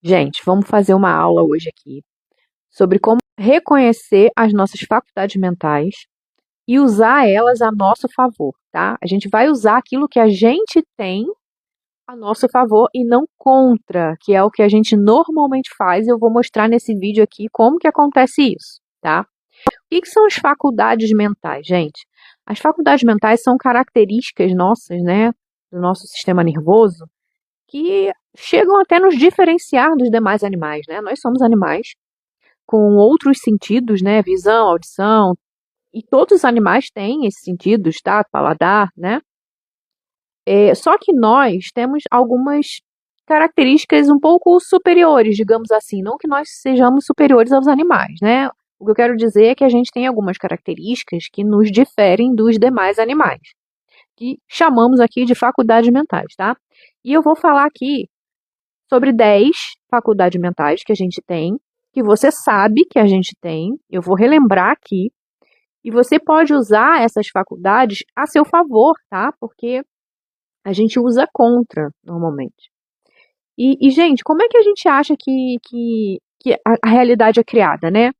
Gente, vamos fazer uma aula hoje aqui sobre como reconhecer as nossas faculdades mentais e usar elas a nosso favor, tá? A gente vai usar aquilo que a gente tem a nosso favor e não contra, que é o que a gente normalmente faz. Eu vou mostrar nesse vídeo aqui como que acontece isso, tá? O que são as faculdades mentais, gente? As faculdades mentais são características nossas, né, do nosso sistema nervoso, que chegam até nos diferenciar dos demais animais, né? Nós somos animais com outros sentidos, né? Visão, audição, e todos os animais têm esses sentidos, tá? Paladar, né? Só que nós temos algumas características um pouco superiores, digamos assim, não que nós sejamos superiores aos animais, né? O que eu quero dizer é que a gente tem algumas características que nos diferem dos demais animais, que chamamos aqui de faculdades mentais, tá? E eu vou falar aqui sobre 10 faculdades mentais que a gente tem, que você sabe que a gente tem, eu vou relembrar aqui, e você pode usar essas faculdades a seu favor, tá? Porque a gente usa contra, normalmente. Gente, como é que a gente acha que a realidade é criada, né?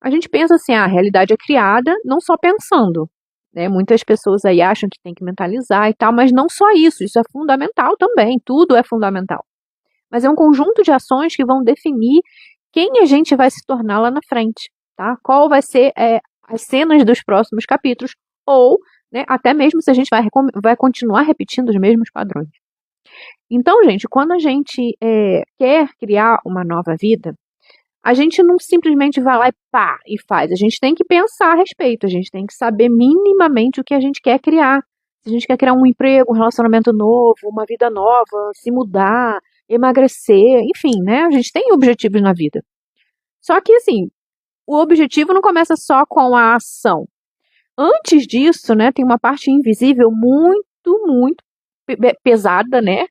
A gente pensa assim, a realidade é criada não só pensando, né? Muitas pessoas aí acham que tem que mentalizar e tal, mas não só isso é fundamental também, tudo é fundamental. Mas é um conjunto de ações que vão definir quem a gente vai se tornar lá na frente, tá? Qual vai ser as cenas dos próximos capítulos, ou, né, até mesmo se a gente vai continuar repetindo os mesmos padrões. Então, gente, quando a gente quer criar uma nova vida, a gente não simplesmente vai lá e pá, e faz. A gente tem que pensar a respeito, a gente tem que saber minimamente o que a gente quer criar. Se a gente quer criar um emprego, um relacionamento novo, uma vida nova, se mudar, emagrecer, enfim, né? A gente tem objetivos na vida. Só que, assim, o objetivo não começa só com a ação. Antes disso, né, tem uma parte invisível muito pesada, né?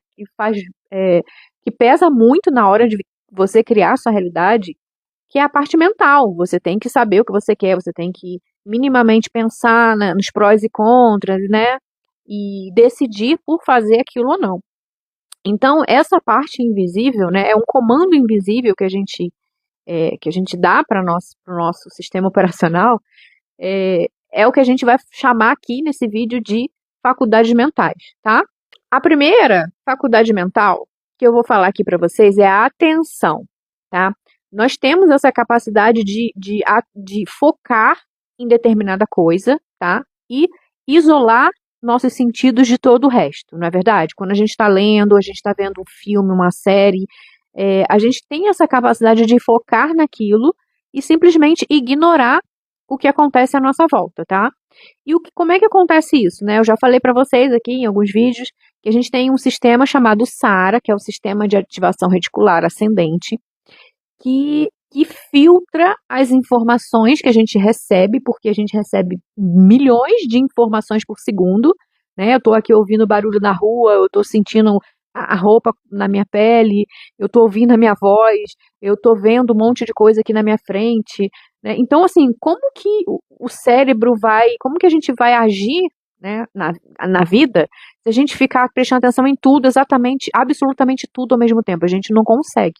Que pesa muito na hora de você criar a sua realidade, que é a parte mental. Você tem que saber o que você quer, você tem que minimamente pensar nos prós e contras, né? E decidir por fazer aquilo ou não. Então, essa parte invisível, né, é um comando invisível que a gente dá para o nosso sistema operacional, é o que a gente vai chamar aqui nesse vídeo de faculdades mentais, tá? A primeira faculdade mental que eu vou falar aqui para vocês é a atenção, tá? Nós temos essa capacidade de focar em determinada coisa, tá? E isolar nossos sentidos de todo o resto, não é verdade? Quando a gente está lendo, a gente está vendo um filme, uma série, a gente tem essa capacidade de focar naquilo e simplesmente ignorar o que acontece à nossa volta, tá? Como é que acontece isso, né? Eu já falei para vocês aqui em alguns vídeos que a gente tem um sistema chamado SARA, que é o Sistema de Ativação Reticular Ascendente, que filtra as informações que a gente recebe, porque a gente recebe milhões de informações por segundo, né? Eu estou aqui ouvindo o barulho na rua, eu estou sentindo a roupa na minha pele, eu estou ouvindo a minha voz, eu estou vendo um monte de coisa aqui na minha frente, né? Então, assim, como que o cérebro como que a gente vai agir, né, na vida, se a gente ficar prestando atenção em tudo, exatamente, absolutamente tudo ao mesmo tempo? A gente não consegue.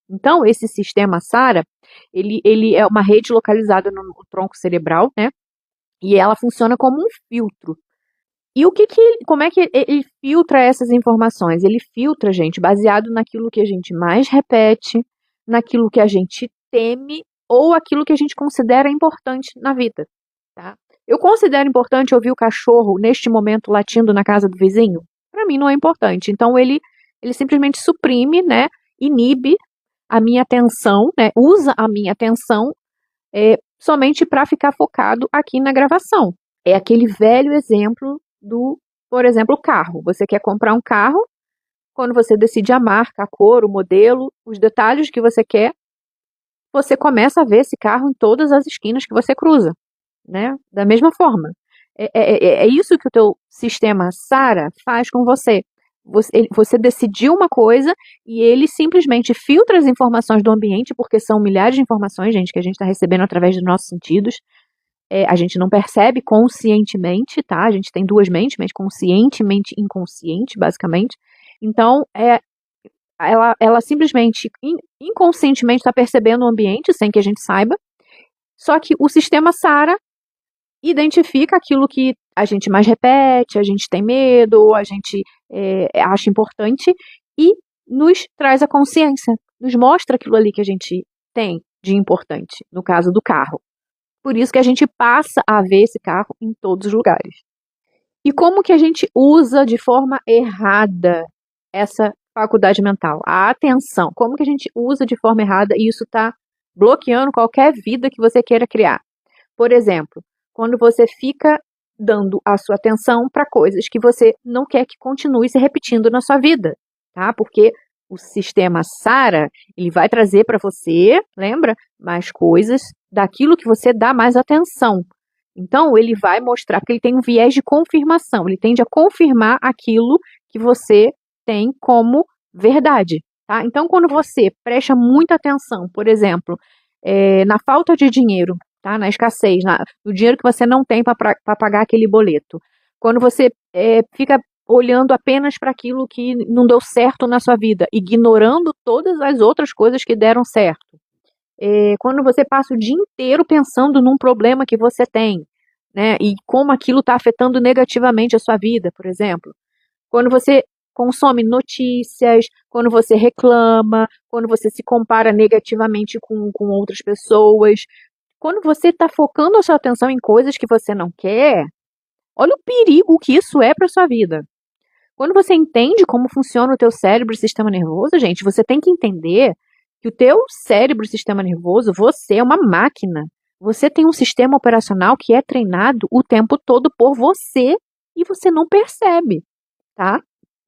Então, esse sistema SARA, ele é uma rede localizada no tronco cerebral, né? E ela funciona como um filtro. E como é que ele filtra essas informações? Ele filtra, gente, baseado naquilo que a gente mais repete, naquilo que a gente teme ou aquilo que a gente considera importante na vida, tá? Eu considero importante ouvir o cachorro neste momento latindo na casa do vizinho? Para mim não é importante. Então ele simplesmente suprime, né? Inibe a minha atenção, né? Usa a minha atenção somente para ficar focado aqui na gravação. É aquele velho exemplo por exemplo, o carro. Você quer comprar um carro, quando você decide a marca, a cor, o modelo, os detalhes que você quer, você começa a ver esse carro em todas as esquinas que você cruza, né? Da mesma forma. É isso que o teu sistema SARA faz com você. Você decidiu uma coisa e ele simplesmente filtra as informações do ambiente, porque são milhares de informações, gente, que a gente está recebendo através dos nossos sentidos. A gente não percebe conscientemente, tá? A gente tem duas mentes, mente consciente e mente inconsciente, basicamente. Então, ela simplesmente, inconscientemente, está percebendo o ambiente sem que a gente saiba. Só que o sistema SARA identifica aquilo que a gente mais repete, a gente tem medo, a gente acha importante e nos traz a consciência, nos mostra aquilo ali que a gente tem de importante, no caso do carro. Por isso que a gente passa a ver esse carro em todos os lugares. E como que a gente usa de forma errada essa faculdade mental? A atenção. Como que a gente usa de forma errada e isso está bloqueando qualquer vida que você queira criar? Por exemplo, quando você fica dando a sua atenção para coisas que você não quer que continue se repetindo na sua vida, tá? Porque o sistema SARA, ele vai trazer para você, lembra, mais coisas daquilo que você dá mais atenção. Então, ele vai mostrar que ele tem um viés de confirmação, ele tende a confirmar aquilo que você tem como verdade, tá? Então, quando você presta muita atenção, por exemplo, na falta de dinheiro, tá? Na escassez, no dinheiro que você não tem para pagar aquele boleto. Quando você fica olhando apenas para aquilo que não deu certo na sua vida, ignorando todas as outras coisas que deram certo. Quando você passa o dia inteiro pensando num problema que você tem, né? E como aquilo está afetando negativamente a sua vida, por exemplo. Quando você consome notícias, quando você reclama, quando você se compara negativamente com outras pessoas. Quando você está focando a sua atenção em coisas que você não quer, olha o perigo que isso é para sua vida. Quando você entende como funciona o teu cérebro e sistema nervoso, gente, você tem que entender que o teu cérebro e sistema nervoso, você é uma máquina. Você tem um sistema operacional que é treinado o tempo todo por você e você não percebe, tá?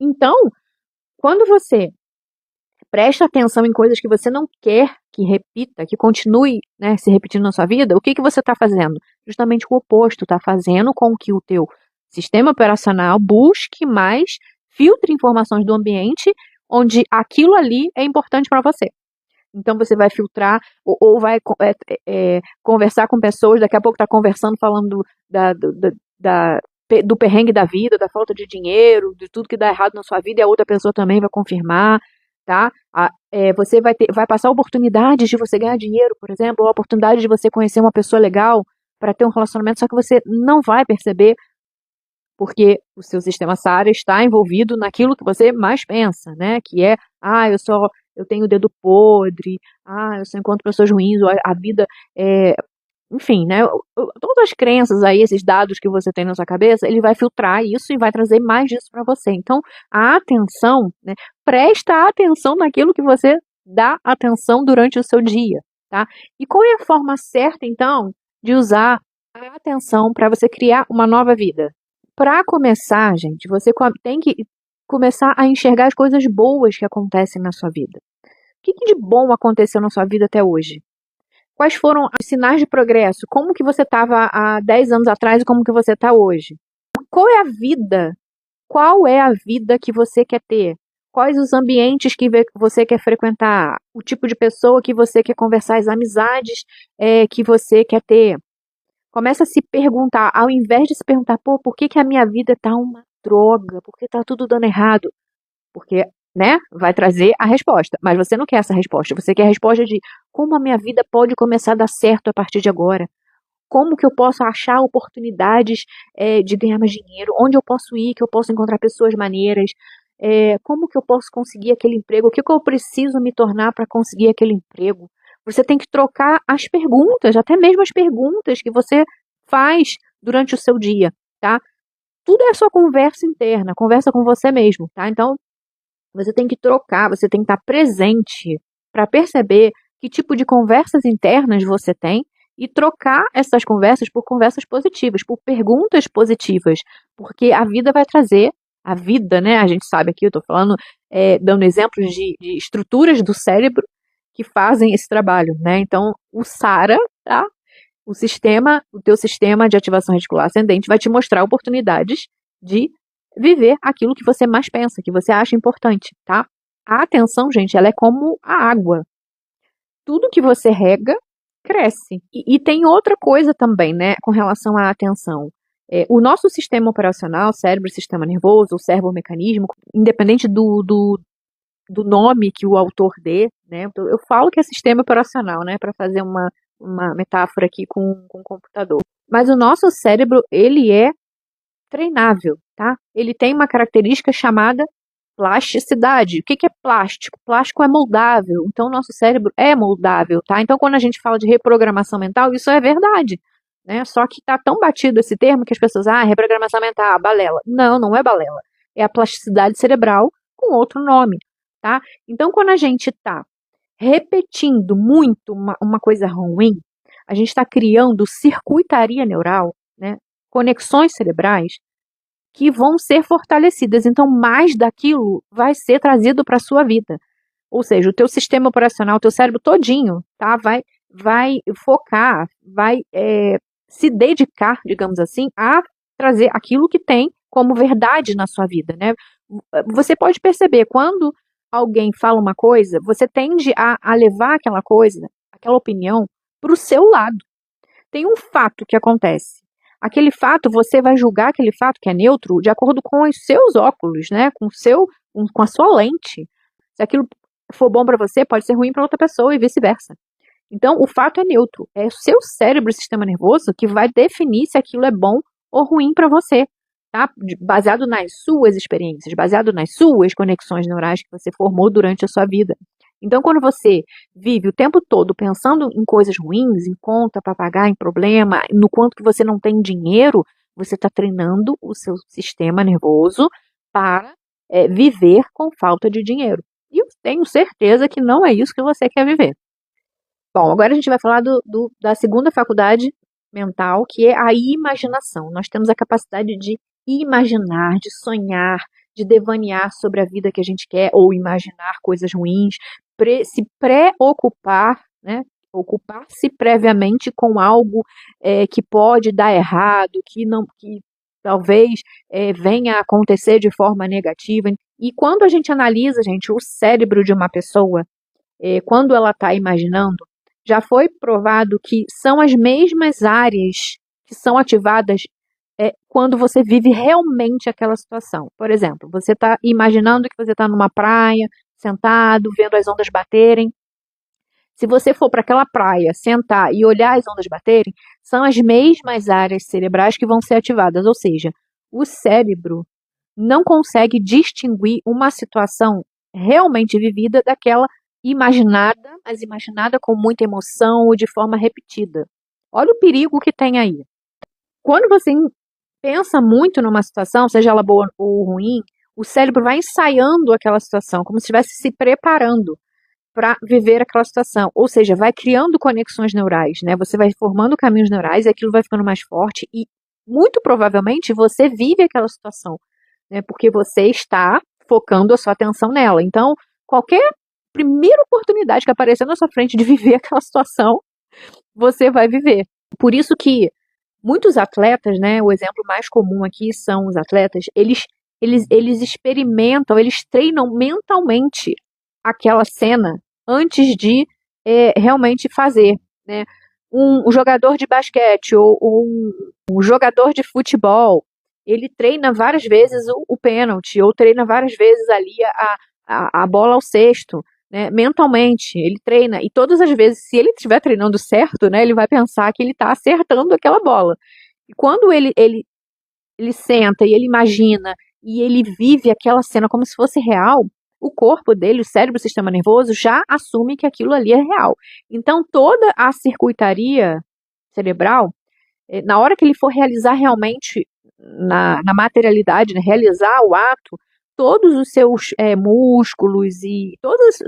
Então, quando você presta atenção em coisas que você não quer que repita, que continue, né, se repetindo na sua vida, o que você está fazendo? Justamente o oposto, está fazendo com que o teu sistema operacional busque mais, filtre informações do ambiente onde aquilo ali é importante para você. Então você vai filtrar ou vai conversar com pessoas, daqui a pouco está conversando, falando do perrengue da vida, da falta de dinheiro, de tudo que dá errado na sua vida, e a outra pessoa também vai confirmar, tá? Você vai passar oportunidades de você ganhar dinheiro, por exemplo, ou a oportunidade de você conhecer uma pessoa legal para ter um relacionamento, só que você não vai perceber porque o seu sistema SARA está envolvido naquilo que você mais pensa, né? Que é, eu tenho o dedo podre, eu só encontro pessoas ruins, ou a vida enfim, né? Todas as crenças aí, esses dados que você tem na sua cabeça, ele vai filtrar isso e vai trazer mais disso para você. Então, a atenção, né? Presta atenção naquilo que você dá atenção durante o seu dia, tá? E qual é a forma certa, então, de usar a atenção para você criar uma nova vida? Para começar, gente, você tem que começar a enxergar as coisas boas que acontecem na sua vida. O que de bom aconteceu na sua vida até hoje? Quais foram os sinais de progresso? Como que você estava há 10 anos atrás e como que você está hoje? Qual é a vida? Qual é a vida que você quer ter? Quais os ambientes que você quer frequentar? O tipo de pessoa que você quer conversar, as amizades que você quer ter? Começa a se perguntar, ao invés de se perguntar, por que a minha vida tá uma droga? Por que tá tudo dando errado? Porque, né, vai trazer a resposta. Mas você não quer essa resposta. Você quer a resposta de como a minha vida pode começar a dar certo a partir de agora. Como que eu posso achar oportunidades de ganhar mais dinheiro? Onde eu posso ir, que eu posso encontrar pessoas maneiras? Como que eu posso conseguir aquele emprego? O que eu preciso me tornar para conseguir aquele emprego? Você tem que trocar as perguntas, até mesmo as perguntas que você faz durante o seu dia, tá? Tudo é sua conversa interna, conversa com você mesmo, tá? Então, você tem que trocar, você tem que estar presente para perceber que tipo de conversas internas você tem e trocar essas conversas por conversas positivas, por perguntas positivas, porque a vida vai trazer, a vida, né? A gente sabe aqui, eu estou falando, dando exemplos de estruturas do cérebro que fazem esse trabalho, né? Então, o SARA, tá? O teu sistema de ativação reticular ascendente vai te mostrar oportunidades de viver aquilo que você mais pensa, que você acha importante, tá? A atenção, gente, ela é como a água. Tudo que você rega, cresce. E tem outra coisa também, né, com relação à atenção. O nosso sistema operacional, cérebro, sistema nervoso, o servomecanismo, independente do nome que o autor dê, né? Eu falo que é sistema operacional, né? Para fazer uma metáfora aqui com o computador. Mas o nosso cérebro, ele é treinável, tá? Ele tem uma característica chamada plasticidade. O que é plástico? Plástico é moldável, então o nosso cérebro é moldável, tá? Então quando a gente fala de reprogramação mental, isso é verdade, né? Só que tá tão batido esse termo que as pessoas, reprogramação mental, balela. Não, não é balela. É a plasticidade cerebral com outro nome, tá? Então quando a gente tá repetindo muito uma coisa ruim, a gente está criando circuitaria neural, né? Conexões cerebrais que vão ser fortalecidas. Então, mais daquilo vai ser trazido para a sua vida. Ou seja, o teu sistema operacional, o teu cérebro todinho, tá? Vai focar, vai se dedicar, digamos assim, a trazer aquilo que tem como verdade na sua vida, né? Você pode perceber, quando alguém fala uma coisa, você tende a levar aquela coisa, aquela opinião, para o seu lado. Tem um fato que acontece. Aquele fato, você vai julgar aquele fato que é neutro de acordo com os seus óculos, né? Com a sua lente. Se aquilo for bom para você, pode ser ruim para outra pessoa e vice-versa. Então, o fato é neutro. É o seu cérebro e sistema nervoso que vai definir se aquilo é bom ou ruim para você, tá? Baseado nas suas experiências, baseado nas suas conexões neurais que você formou durante a sua vida. Então, quando você vive o tempo todo pensando em coisas ruins, em conta para pagar, em problema, no quanto que você não tem dinheiro, você está treinando o seu sistema nervoso para viver com falta de dinheiro. E eu tenho certeza que não é isso que você quer viver. Bom, agora a gente vai falar da segunda faculdade mental, que é a imaginação. Nós temos a capacidade de imaginar, de sonhar, de devanear sobre a vida que a gente quer, ou imaginar coisas ruins, se preocupar, né? Ocupar-se previamente com algo que pode dar errado, que talvez venha a acontecer de forma negativa. E quando a gente analisa, gente, o cérebro de uma pessoa, quando ela está imaginando, já foi provado que são as mesmas áreas que são ativadas quando você vive realmente aquela situação. Por exemplo, você está imaginando que você está numa praia, sentado, vendo as ondas baterem. Se você for para aquela praia, sentar e olhar as ondas baterem, são as mesmas áreas cerebrais que vão ser ativadas. Ou seja, o cérebro não consegue distinguir uma situação realmente vivida daquela imaginada, mas imaginada com muita emoção ou de forma repetida. Olha o perigo que tem aí. Quando você pensa muito numa situação, seja ela boa ou ruim, o cérebro vai ensaiando aquela situação, como se estivesse se preparando para viver aquela situação. Ou seja, vai criando conexões neurais, né? Você vai formando caminhos neurais e aquilo vai ficando mais forte e, muito provavelmente, você vive aquela situação, né? Porque você está focando a sua atenção nela. Então, qualquer primeira oportunidade que aparecer na sua frente de viver aquela situação, você vai viver. Por isso que muitos atletas, né, o exemplo mais comum aqui são os atletas, eles experimentam, eles treinam mentalmente aquela cena antes de realmente fazer, né? Um jogador de basquete ou um jogador de futebol, ele treina várias vezes o pênalti, ou treina várias vezes ali a bola ao cesto, né? Mentalmente, ele treina, e todas as vezes, se ele estiver treinando certo, né, ele vai pensar que ele está acertando aquela bola. E quando ele senta e ele imagina e ele vive aquela cena como se fosse real, o corpo dele, o cérebro, o sistema nervoso já assume que aquilo ali é real. Então, toda a circuitaria cerebral, na hora que ele for realizar realmente na materialidade, né, realizar o ato, todos os seus músculos e todas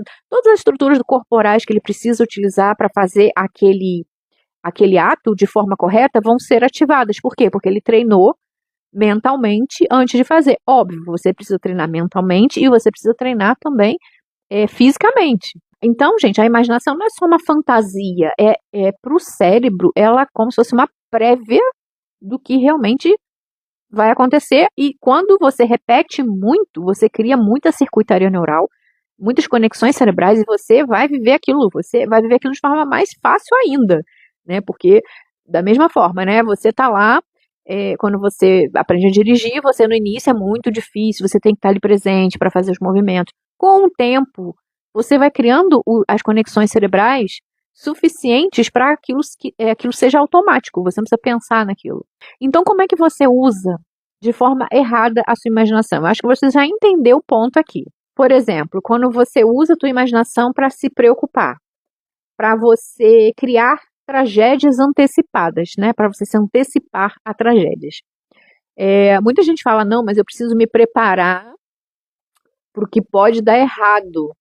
as estruturas corporais que ele precisa utilizar para fazer aquele ato de forma correta vão ser ativadas. Por quê? Porque ele treinou mentalmente antes de fazer. Óbvio, você precisa treinar mentalmente e você precisa treinar também fisicamente. Então, gente, a imaginação não é só uma fantasia, para o cérebro, ela é como se fosse uma prévia do que realmente vai acontecer, e quando você repete muito, você cria muita circuitaria neural, muitas conexões cerebrais, e você vai viver aquilo de forma mais fácil ainda, né? Porque, da mesma forma, né? Você está lá, quando você aprende a dirigir, você no início é muito difícil, você tem que estar ali presente para fazer os movimentos. Com o tempo, você vai criando as conexões cerebrais suficientes para aquilo seja automático, você não precisa pensar naquilo. Então, como é que você usa de forma errada a sua imaginação? Eu acho que você já entendeu o ponto aqui. Por exemplo, quando você usa a tua imaginação para se preocupar, para você criar tragédias antecipadas, né? Para você se antecipar a tragédias. Muita gente fala, não, mas eu preciso me preparar para o que pode dar errado.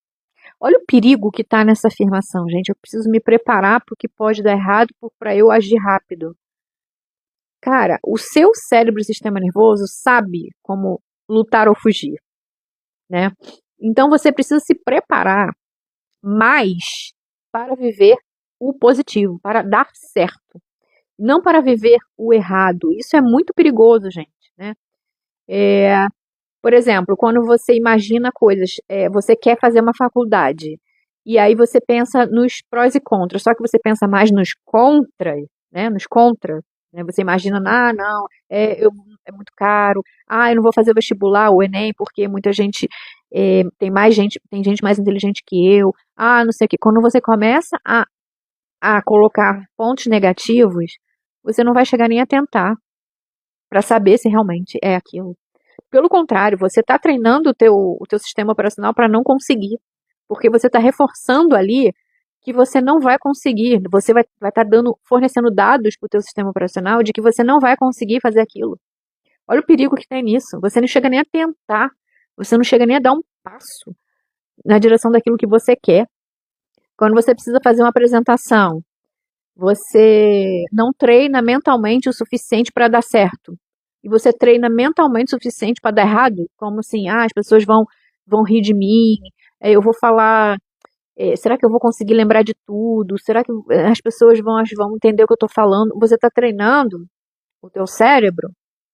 Olha o perigo que está nessa afirmação, gente. Eu preciso me preparar para o que pode dar errado para eu agir rápido. Cara, o seu cérebro e sistema nervoso sabe como lutar ou fugir, né? Então você precisa se preparar mais para viver o positivo, para dar certo, não para viver o errado. Isso é muito perigoso, gente, né? Por exemplo, quando você imagina coisas, você quer fazer uma faculdade, e aí você pensa nos prós e contras, só que você pensa mais nos contras, né? Nos contras, né? Você imagina, não, é muito caro, eu não vou fazer o vestibular, o Enem, porque muita gente, tem gente mais inteligente que eu, não sei o quê. Quando você começa a colocar pontos negativos, você não vai chegar nem a tentar para saber se realmente é aquilo. Pelo contrário, você está treinando o teu sistema operacional para não conseguir, porque você está reforçando ali que você não vai conseguir, você vai estar fornecendo dados para o teu sistema operacional de que você não vai conseguir fazer aquilo. Olha o perigo que tem nisso. Você não chega nem a tentar, você não chega nem a dar um passo na direção daquilo que você quer. Quando você precisa fazer uma apresentação, você não treina mentalmente o suficiente para dar certo. E você treina mentalmente o suficiente para dar errado, como assim, as pessoas vão rir de mim, eu vou falar, será que eu vou conseguir lembrar de tudo? Será que as pessoas vão entender o que eu estou falando? Você está treinando o teu cérebro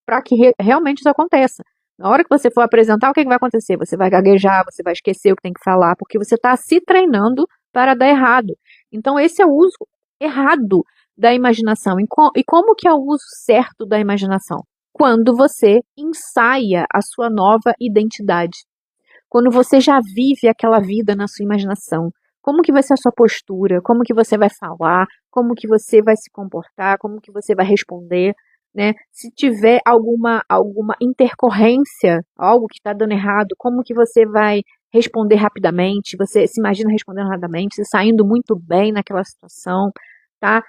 para que realmente isso aconteça. Na hora que você for apresentar, o que vai acontecer? Você vai gaguejar, você vai esquecer o que tem que falar, porque você está se treinando para dar errado. Então, esse é o uso errado da imaginação. E como que é o uso certo da imaginação? Quando você ensaia a sua nova identidade. Quando você já vive aquela vida na sua imaginação. Como que vai ser a sua postura? Como que você vai falar? Como que você vai se comportar? Como que você vai responder? Né? Se tiver alguma intercorrência, algo que está dando errado, como que você vai responder rapidamente? Você se imagina respondendo rapidamente, se saindo muito bem naquela situação, tá?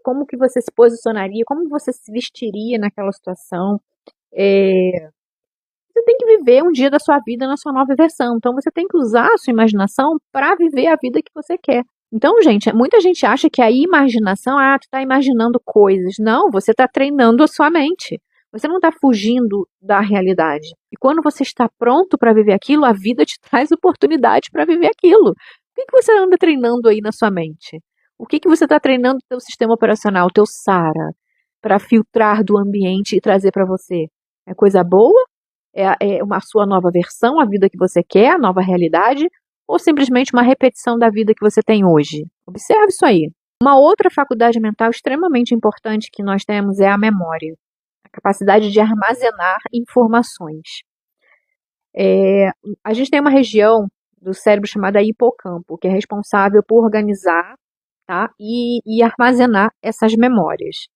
Como que você se posicionaria? Como você se vestiria naquela situação? Você tem que viver um dia da sua vida na sua nova versão. Então você tem que usar a sua imaginação para viver a vida que você quer. Então, gente, muita gente acha que a imaginação, tu está imaginando coisas. Não, você está treinando a sua mente. Você não está fugindo da realidade. E quando você está pronto para viver aquilo, a vida te traz oportunidade para viver aquilo. O que você anda treinando aí na sua mente? O que você está treinando no teu sistema operacional, o teu SARA, para filtrar do ambiente e trazer para você? É coisa boa? É uma sua nova versão, a vida que você quer, a nova realidade, ou simplesmente uma repetição da vida que você tem hoje? Observe isso aí. Uma outra faculdade mental extremamente importante que nós temos é a memória, a capacidade de armazenar informações. A gente tem uma região do cérebro chamada hipocampo, que é responsável por organizar, tá, e armazenar essas memórias.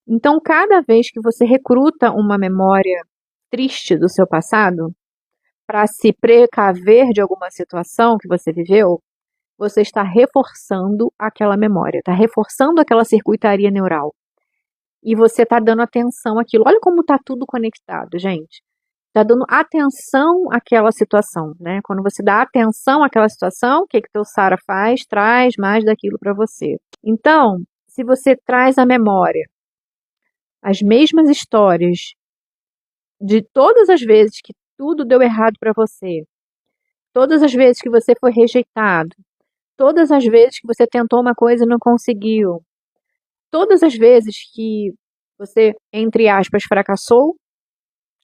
Então, cada vez que você recruta uma memória triste do seu passado, para se precaver de alguma situação que você viveu, você está reforçando aquela memória, está reforçando aquela circuitaria neural. E você está dando atenção àquilo. Olha como está tudo conectado, gente. Está dando atenção àquela situação, né? Quando você dá atenção àquela situação, o que teu SARA faz? Traz mais daquilo para você. Então, se você traz à memória as mesmas histórias de todas as vezes que tudo deu errado para você, todas as vezes que você foi rejeitado, todas as vezes que você tentou uma coisa e não conseguiu, todas as vezes que você, entre aspas, fracassou,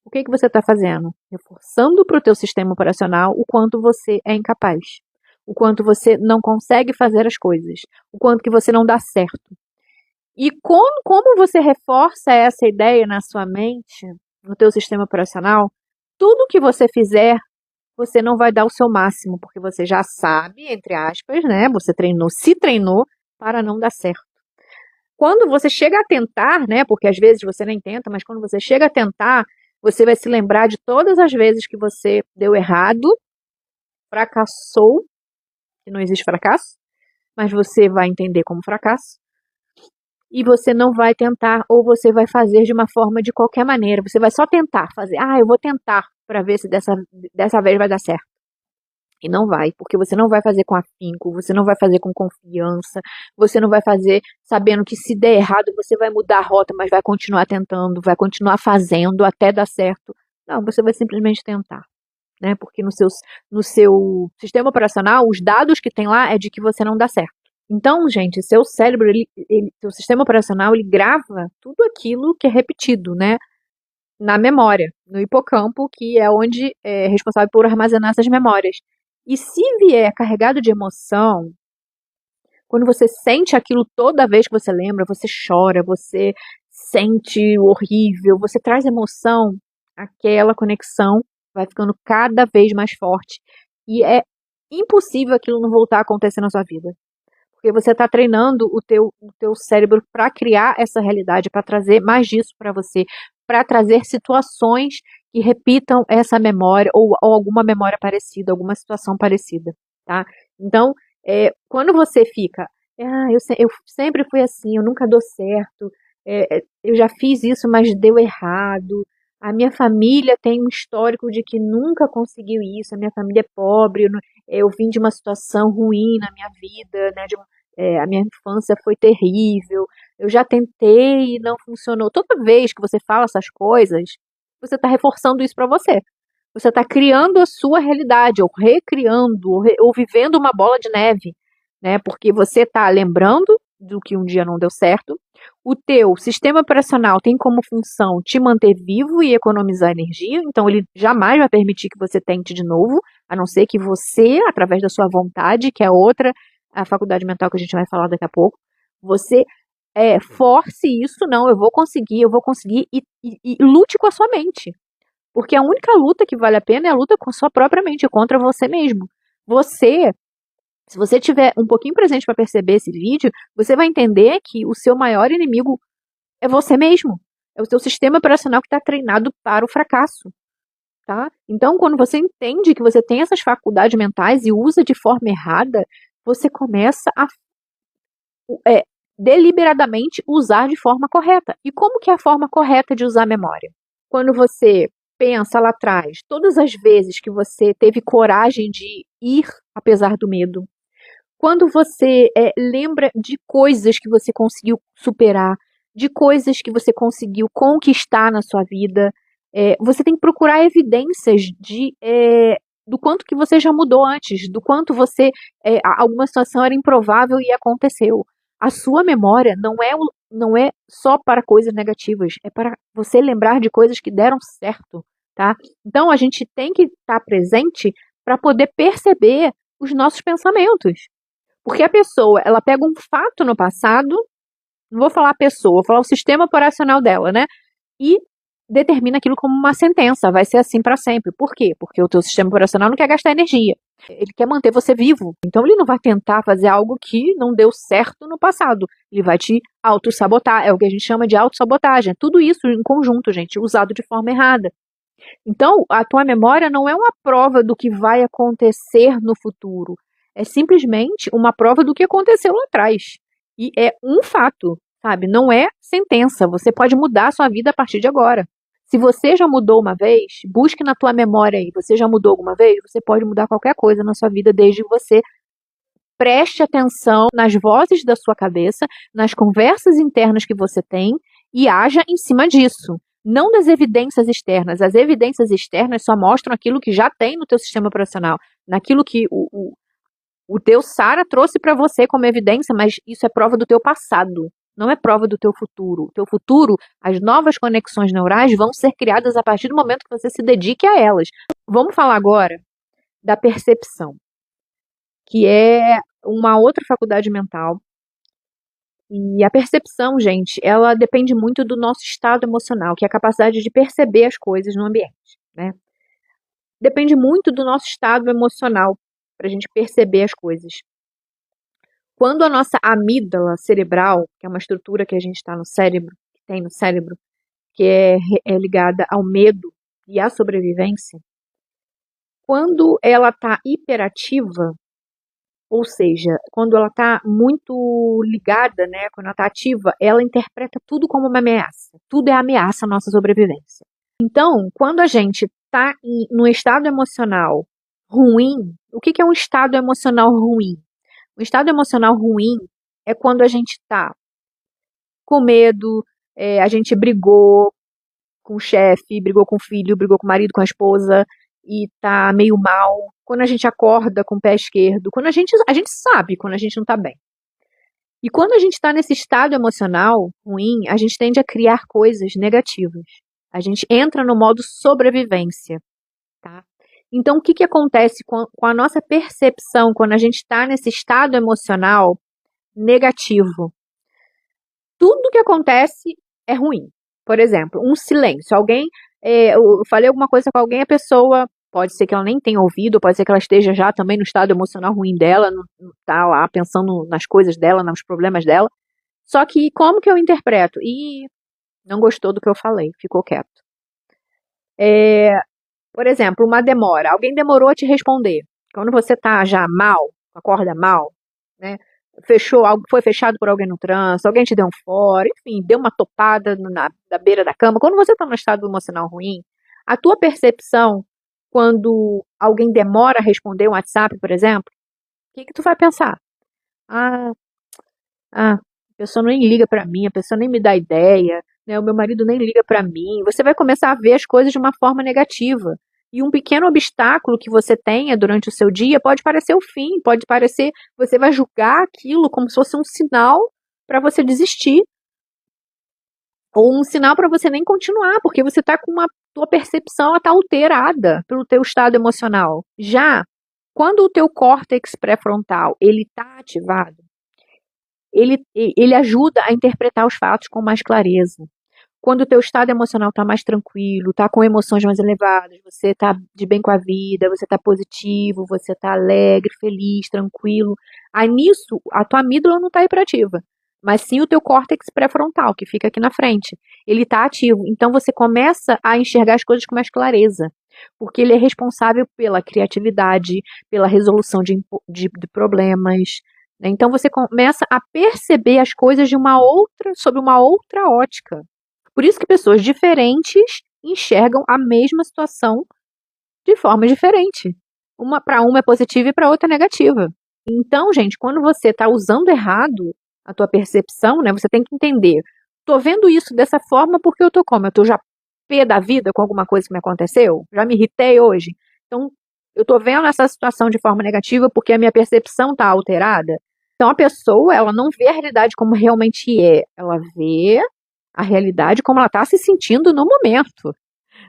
o que você está fazendo? Reforçando para o teu sistema operacional o quanto você é incapaz, o quanto você não consegue fazer as coisas, o quanto que você não dá certo. E como você reforça essa ideia na sua mente, no teu sistema operacional, tudo que você fizer você não vai dar o seu máximo, porque você já sabe, entre aspas, né? Você se treinou para não dar certo. Quando você chega a tentar, né? Porque às vezes você nem tenta, mas quando você chega a tentar, você vai se lembrar de todas as vezes que você deu errado, fracassou, que não existe fracasso, mas você vai entender como fracasso, e você não vai tentar, ou você vai fazer de uma forma de qualquer maneira. Você vai só tentar fazer. Ah, eu vou tentar para ver se dessa vez vai dar certo. E não vai, porque você não vai fazer com afinco, você não vai fazer com confiança, você não vai fazer sabendo que se der errado você vai mudar a rota, mas vai continuar tentando, vai continuar fazendo até dar certo. Não, você vai simplesmente tentar, né? Porque no seu sistema operacional, os dados que tem lá é de que você não dá certo. Então, gente, seu cérebro, seu sistema operacional, ele grava tudo aquilo que é repetido, né? Na memória, no hipocampo, que é onde é responsável por armazenar essas memórias. E se vier carregado de emoção, quando você sente aquilo toda vez que você lembra, você chora, você sente horrível, você traz emoção, aquela conexão vai ficando cada vez mais forte. E é impossível aquilo não voltar a acontecer na sua vida. Porque você está treinando o teu cérebro para criar essa realidade, para trazer mais disso para você, para trazer situações que repitam essa memória ou alguma memória parecida, alguma situação parecida, tá? Então, quando você fica, eu sempre fui assim, eu nunca dou certo, eu já fiz isso, mas deu errado. A minha família tem um histórico de que nunca conseguiu isso, a minha família é pobre, eu vim de uma situação ruim na minha vida, né, a minha infância foi terrível, eu já tentei e não funcionou. Toda vez que você fala essas coisas, você está reforçando isso para você. Você está criando a sua realidade, ou recriando, ou vivendo uma bola de neve, né? Porque você está lembrando do que um dia não deu certo. O teu sistema operacional tem como função te manter vivo e economizar energia, então ele jamais vai permitir que você tente de novo, a não ser que você, através da sua vontade, que é outra a faculdade mental que a gente vai falar daqui a pouco, você force isso, não, eu vou conseguir, e lute com a sua mente. Porque a única luta que vale a pena é a luta com a sua própria mente, contra você mesmo. Você, se você tiver um pouquinho presente para perceber esse vídeo, você vai entender que o seu maior inimigo é você mesmo. É o seu sistema operacional que está treinado para o fracasso. Tá? Então, quando você entende que você tem essas faculdades mentais e usa de forma errada, você começa a deliberadamente usar de forma correta. E como que é a forma correta de usar a memória? Quando você pensa lá atrás, todas as vezes que você teve coragem de ir apesar do medo, quando você lembra de coisas que você conseguiu superar, de coisas que você conseguiu conquistar na sua vida, você tem que procurar evidências do quanto que você já mudou antes, do quanto alguma situação era improvável e aconteceu. A sua memória não é só para coisas negativas, é para você lembrar de coisas que deram certo, tá? Então a gente tem que estar presente para poder perceber os nossos pensamentos. Porque a pessoa, ela pega um fato no passado, não vou falar a pessoa, vou falar o sistema operacional dela, né? E determina aquilo como uma sentença, vai ser assim para sempre. Por quê? Porque o teu sistema operacional não quer gastar energia. Ele quer manter você vivo. Então ele não vai tentar fazer algo que não deu certo no passado. Ele vai te auto-sabotar. É o que a gente chama de auto-sabotagem. Tudo isso em conjunto, gente, usado de forma errada. Então, a tua memória não é uma prova do que vai acontecer no futuro. É simplesmente uma prova do que aconteceu lá atrás. E é um fato, sabe? Não é sentença. Você pode mudar a sua vida a partir de agora. Se você já mudou uma vez, busque na tua memória aí. Você já mudou alguma vez? Você pode mudar qualquer coisa na sua vida desde que você preste atenção nas vozes da sua cabeça, nas conversas internas que você tem e haja em cima disso. Não das evidências externas. As evidências externas só mostram aquilo que já tem no teu sistema operacional, naquilo que o teu Sara trouxe para você como evidência, mas isso é prova do teu passado, não é prova do teu futuro. O teu futuro, as novas conexões neurais vão ser criadas a partir do momento que você se dedique a elas. Vamos falar agora da percepção, que é uma outra faculdade mental. E a percepção, gente, ela depende muito do nosso estado emocional, que é a capacidade de perceber as coisas no ambiente, né? depende muito do nosso estado emocional para a gente perceber as coisas. Quando a nossa amígdala cerebral, que é uma estrutura que a gente está no cérebro, que tem no cérebro, que é ligada ao medo e à sobrevivência, quando ela está hiperativa, ou seja, quando ela está muito ligada, né, quando ela está ativa, ela interpreta tudo como uma ameaça. Tudo é ameaça à nossa sobrevivência. Então, quando a gente está num estado emocional ruim, o que é um estado emocional ruim? Um estado emocional ruim é quando a gente está com medo, a gente brigou com o chefe, brigou com o filho, brigou com o marido, com a esposa e tá meio mal. Quando a gente acorda com o pé esquerdo, quando a gente sabe quando a gente não tá bem. E quando a gente está nesse estado emocional ruim, a gente tende a criar coisas negativas. A gente entra no modo sobrevivência, tá? Então, o que acontece com a nossa percepção quando a gente está nesse estado emocional negativo? Tudo que acontece é ruim. Por exemplo, um silêncio. Eu falei alguma coisa com alguém, a pessoa pode ser que ela nem tenha ouvido, pode ser que ela esteja já também no estado emocional ruim dela, não tá lá pensando nas coisas dela, nos problemas dela. Só que como que eu interpreto? E não gostou do que eu falei, ficou quieto. Por exemplo, uma demora. Alguém demorou a te responder. Quando você tá já mal, acorda mal, né? Foi fechado por alguém no trânsito, alguém te deu um fora, enfim, deu uma topada na beira da cama. Quando você está num estado emocional ruim, a tua percepção, quando alguém demora a responder um WhatsApp, por exemplo, o que tu vai pensar? Ah, a pessoa nem liga para mim, a pessoa nem me dá ideia, né? O meu marido nem liga para mim. Você vai começar a ver as coisas de uma forma negativa. E um pequeno obstáculo que você tenha durante o seu dia pode parecer o fim, pode parecer, você vai julgar aquilo como se fosse um sinal para você desistir, ou um sinal para você nem continuar, porque você está com uma tua percepção está alterada pelo teu estado emocional. Já quando o teu córtex pré-frontal ele está ativado, ele ajuda a interpretar os fatos com mais clareza. Quando o teu estado emocional está mais tranquilo, está com emoções mais elevadas, você está de bem com a vida, você está positivo, você está alegre, feliz, tranquilo. Aí nisso, a tua amígdala não está hiperativa, mas sim o teu córtex pré-frontal, que fica aqui na frente. Ele está ativo. Então você começa a enxergar as coisas com mais clareza, porque ele é responsável pela criatividade, pela resolução de problemas, né? Então você começa a perceber as coisas sob uma outra ótica. Por isso que pessoas diferentes enxergam a mesma situação de forma diferente. Para uma é positiva e para outra é negativa. Então, gente, quando você está usando errado a tua percepção, né, você tem que entender. Tô vendo isso dessa forma porque eu tô como? Eu tô já pé da vida com alguma coisa que me aconteceu? Já me irritei hoje? Então, eu tô vendo essa situação de forma negativa porque a minha percepção está alterada. Então, a pessoa, ela não vê a realidade como realmente é. Ela vê a realidade como ela está se sentindo no momento,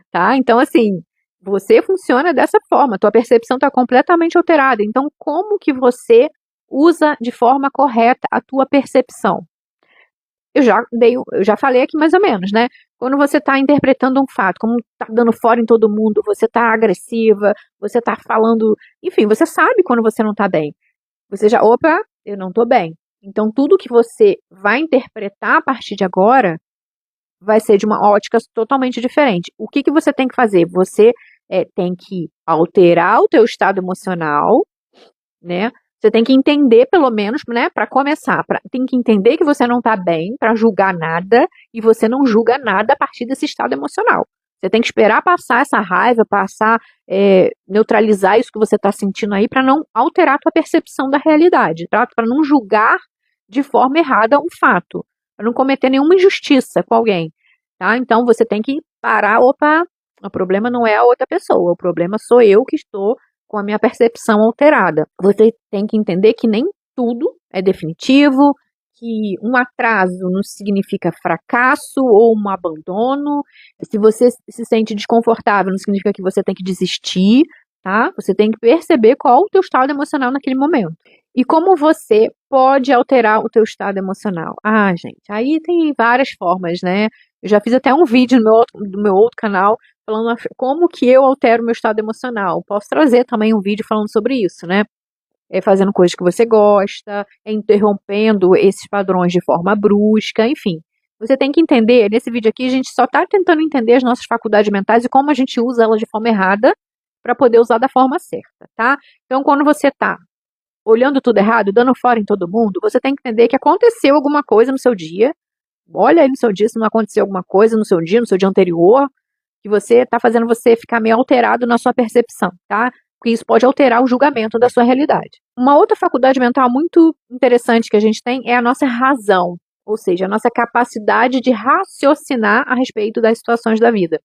tá? Então, assim, você funciona dessa forma, tua percepção está completamente alterada. Então, como que você usa de forma correta a tua percepção? Eu já falei aqui mais ou menos, né? Quando você está interpretando um fato, como está dando fora em todo mundo, você está agressiva, você está falando, enfim, você sabe quando você não está bem. Você já, opa, eu não estou bem. Então, tudo que você vai interpretar a partir de agora vai ser de uma ótica totalmente diferente. O que você tem que fazer? Você tem que alterar o teu estado emocional, né? Você tem que entender, pelo menos, né, para começar, tem que entender que você não está bem para julgar nada e você não julga nada a partir desse estado emocional. Você tem que esperar passar essa raiva, neutralizar isso que você está sentindo aí para não alterar a tua percepção da realidade, tá? Para não julgar de forma errada um fato, para não cometer nenhuma injustiça com alguém, tá? Então você tem que parar, opa, o problema não é a outra pessoa, o problema sou eu que estou com a minha percepção alterada. Você tem que entender que nem tudo é definitivo, que um atraso não significa fracasso ou um abandono. Se você se sente desconfortável, não significa que você tem que desistir, tá? Você tem que perceber qual o teu estado emocional naquele momento. E como você pode alterar o teu estado emocional? Gente, aí tem várias formas, né? Eu já fiz até um vídeo no meu outro canal falando como que eu altero o meu estado emocional. Posso trazer também um vídeo falando sobre isso, né? Fazendo coisas que você gosta, interrompendo esses padrões de forma brusca, enfim. Você tem que entender, nesse vídeo aqui, a gente só está tentando entender as nossas faculdades mentais e como a gente usa elas de forma errada para poder usar da forma certa, tá? Então, quando você está olhando tudo errado, dando fora em todo mundo, você tem que entender que aconteceu alguma coisa no seu dia. Olha aí no seu dia se não aconteceu alguma coisa no seu dia anterior, que você está fazendo você ficar meio alterado na sua percepção, tá? Porque isso pode alterar o julgamento da sua realidade. Uma outra faculdade mental muito interessante que a gente tem é a nossa razão, ou seja, a nossa capacidade de raciocinar a respeito das situações da vida,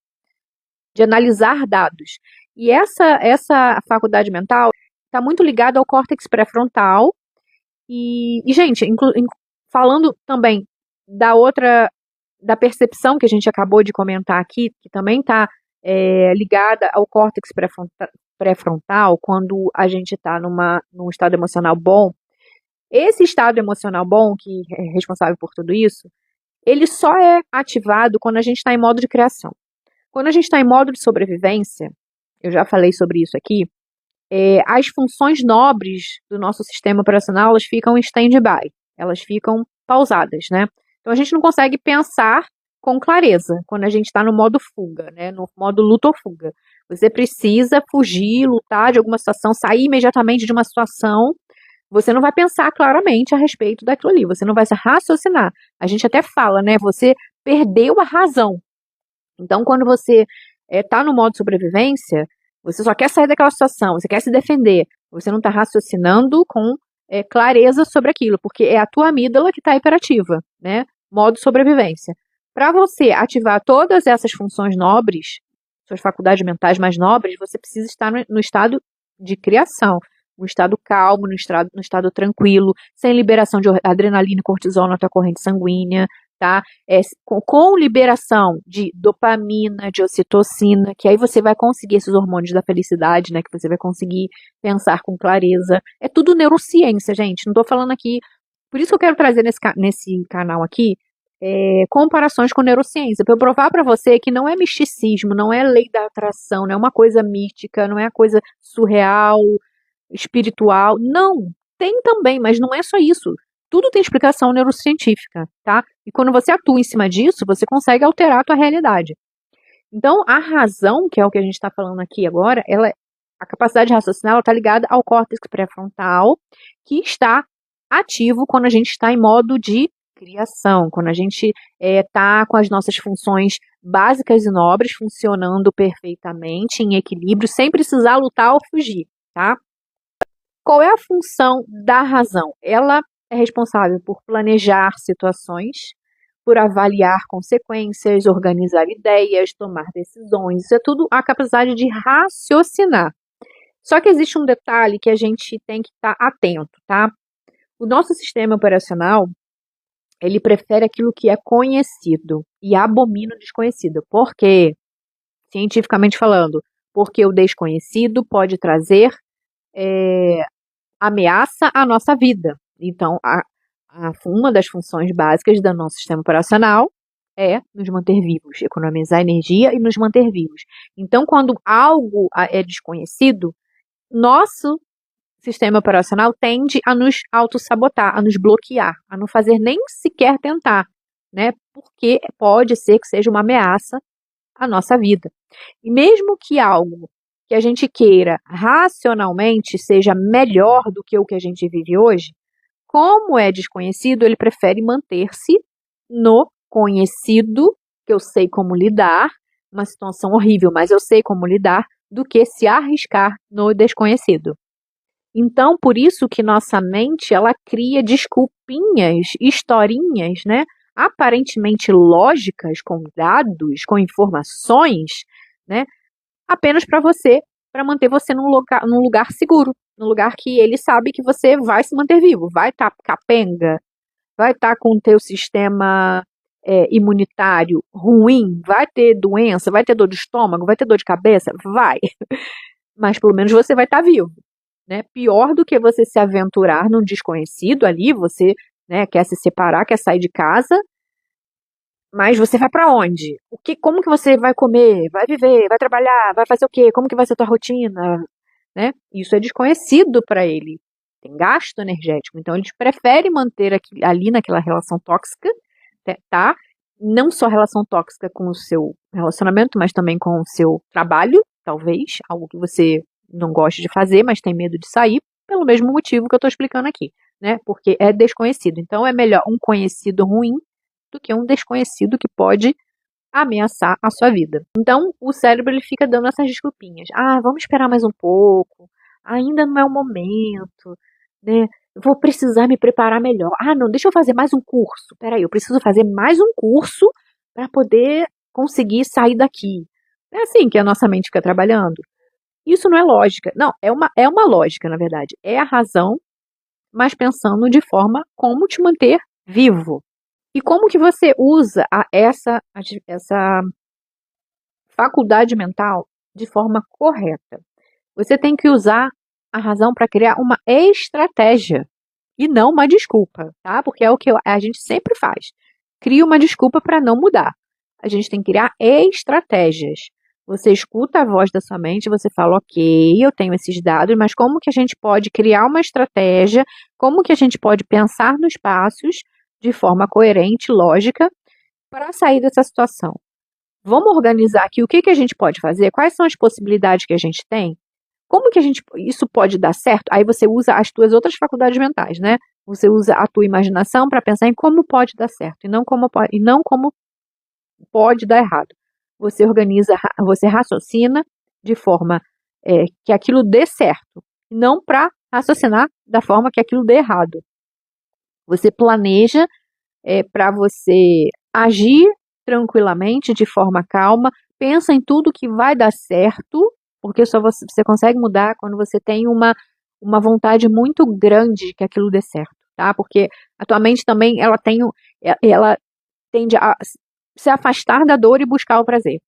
de analisar dados. E essa faculdade mental está muito ligada ao córtex pré-frontal. E gente, falando também da percepção que a gente acabou de comentar aqui, que também está ligada ao córtex pré-frontal, quando a gente está num estado emocional bom. Esse estado emocional bom, que é responsável por tudo isso, ele só é ativado quando a gente está em modo de criação. Quando a gente está em modo de sobrevivência, eu já falei sobre isso aqui, as funções nobres do nosso sistema operacional, elas ficam em stand-by, elas ficam pausadas, né? Então a gente não consegue pensar com clareza quando a gente está no modo fuga, né? No modo luta ou fuga. Você precisa fugir, lutar de alguma situação, sair imediatamente de uma situação. Você não vai pensar claramente a respeito daquilo ali, você não vai se raciocinar. A gente até fala, né? Você perdeu a razão. Então, quando você está no modo sobrevivência, você só quer sair daquela situação, você quer se defender, você não está raciocinando com clareza sobre aquilo, porque é a tua amígdala que está hiperativa, né? Modo sobrevivência. Para você ativar todas essas funções nobres, suas faculdades mentais mais nobres, você precisa estar no estado de criação, no estado calmo, no estado tranquilo, sem liberação de adrenalina e cortisol na tua corrente sanguínea, tá? Com liberação de dopamina, de ocitocina, que aí você vai conseguir esses hormônios da felicidade, né? Que você vai conseguir pensar com clareza. É tudo neurociência, gente. Não tô falando aqui. Por isso que eu quero trazer nesse canal aqui comparações com neurociência, para eu provar para você que não é misticismo, não é lei da atração, não é uma coisa mística, não é coisa surreal, espiritual. Não, tem também, mas não é só isso. Tudo tem explicação neurocientífica, tá? E quando você atua em cima disso, você consegue alterar a tua realidade. Então, a razão, que é o que a gente está falando aqui agora, a capacidade de raciocinar está ligada ao córtex pré-frontal, que está ativo quando a gente está em modo de criação, quando a gente está com as nossas funções básicas e nobres funcionando perfeitamente, em equilíbrio, sem precisar lutar ou fugir, tá? Qual é a função da razão? Ela é responsável por planejar situações, por avaliar consequências, organizar ideias, tomar decisões. Isso é tudo a capacidade de raciocinar. Só que existe um detalhe que a gente tem que estar atento, tá? O nosso sistema operacional, ele prefere aquilo que é conhecido e abomina o desconhecido. Por quê? Cientificamente falando, porque o desconhecido pode trazer ameaça à nossa vida. Então, uma das funções básicas do nosso sistema operacional é nos manter vivos, economizar energia e nos manter vivos. Então, quando algo é desconhecido, nosso sistema operacional tende a nos autossabotar, a nos bloquear, a não fazer nem sequer tentar, né? Porque pode ser que seja uma ameaça à nossa vida. E mesmo que algo que a gente queira racionalmente seja melhor do que o que a gente vive hoje, como é desconhecido, ele prefere manter-se no conhecido, que eu sei como lidar, uma situação horrível, mas eu sei como lidar, do que se arriscar no desconhecido. Então, por isso que nossa mente, ela cria desculpinhas, historinhas, né? Aparentemente lógicas, com dados, com informações, né? Apenas para manter você num lugar seguro, num lugar que ele sabe que você vai se manter vivo, vai estar capenga, vai estar com o teu sistema imunitário ruim, vai ter doença, vai ter dor de estômago, vai ter dor de cabeça, vai. Mas pelo menos você vai estar vivo, né? Pior do que você se aventurar num desconhecido ali, você, né, quer se separar, quer sair de casa, Mas você vai para onde? Como que você vai comer? Vai viver? Vai trabalhar? Vai fazer o quê? Como que vai ser a tua rotina? Né? Isso é desconhecido para ele. Tem gasto energético. Então, eles preferem manter ali naquela relação tóxica, tá? Não só relação tóxica com o seu relacionamento, mas também com o seu trabalho, talvez, algo que você não goste de fazer, mas tem medo de sair, pelo mesmo motivo que eu estou explicando aqui, né? Porque é desconhecido. Então, é melhor um conhecido ruim do que um desconhecido que pode ameaçar a sua vida. Então, o cérebro ele fica dando essas desculpinhas. Ah, vamos esperar mais um pouco. Ainda não é o momento, né? Vou precisar me preparar melhor. Ah, não, deixa eu fazer mais um curso. Peraí, eu preciso fazer mais um curso para poder conseguir sair daqui. É assim que a nossa mente fica trabalhando. Isso não é lógica. Não, é uma lógica, na verdade. É a razão, mas pensando de forma como te manter vivo. E como que você usa essa faculdade mental de forma correta? Você tem que usar a razão para criar uma estratégia e não uma desculpa, tá? Porque é o que a gente sempre faz. Cria uma desculpa para não mudar. A gente tem que criar estratégias. Você escuta a voz da sua mente, você fala, ok, eu tenho esses dados, mas como que a gente pode criar uma estratégia? Como que a gente pode pensar nos passos de forma coerente, lógica, para sair dessa situação? Vamos organizar aqui o que a gente pode fazer? Quais são as possibilidades que a gente tem? Como que isso pode dar certo? Aí você usa as tuas outras faculdades mentais, né? Você usa a tua imaginação para pensar em como pode dar certo e não como pode dar errado. Você organiza, você raciocina de forma que aquilo dê certo, não para raciocinar da forma que aquilo dê errado. Você planeja para você agir tranquilamente, de forma calma, pensa em tudo que vai dar certo, porque só você consegue mudar quando você tem uma vontade muito grande de que aquilo dê certo, tá? Porque a tua mente também, ela tende a se afastar da dor e buscar o prazer.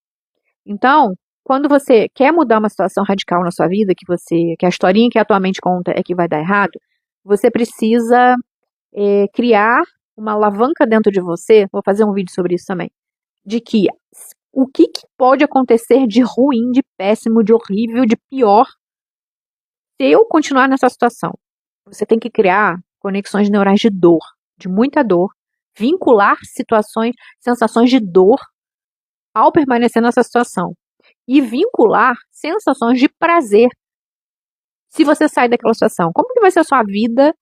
Então, quando você quer mudar uma situação radical na sua vida, que a historinha que a tua mente conta é que vai dar errado, você precisa criar uma alavanca dentro de você, vou fazer um vídeo sobre isso também, de que o que pode acontecer de ruim, de péssimo, de horrível, de pior, se eu continuar nessa situação. Você tem que criar conexões neurais de dor, de muita dor, vincular sensações de dor ao permanecer nessa situação. E vincular sensações de prazer se você sair daquela situação. Como que vai ser a sua vida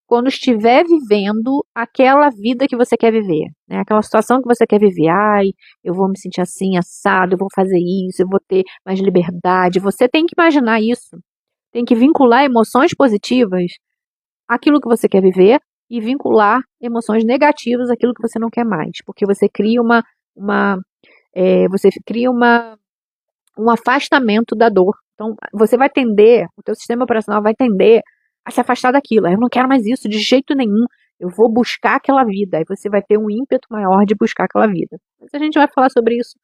quando estiver vivendo aquela vida que você quer viver, né? Aquela situação que você quer viver. Ai, eu vou me sentir assim, assado, eu vou fazer isso, eu vou ter mais liberdade. Você tem que imaginar isso. Tem que vincular emoções positivas àquilo que você quer viver e vincular emoções negativas àquilo que você não quer mais. Porque você cria um afastamento da dor. Então, você vai tender, o teu sistema operacional vai tender a se afastar daquilo. Eu não quero mais isso de jeito nenhum. Eu vou buscar aquela vida. Aí você vai ter um ímpeto maior de buscar aquela vida. Mas a gente vai falar sobre isso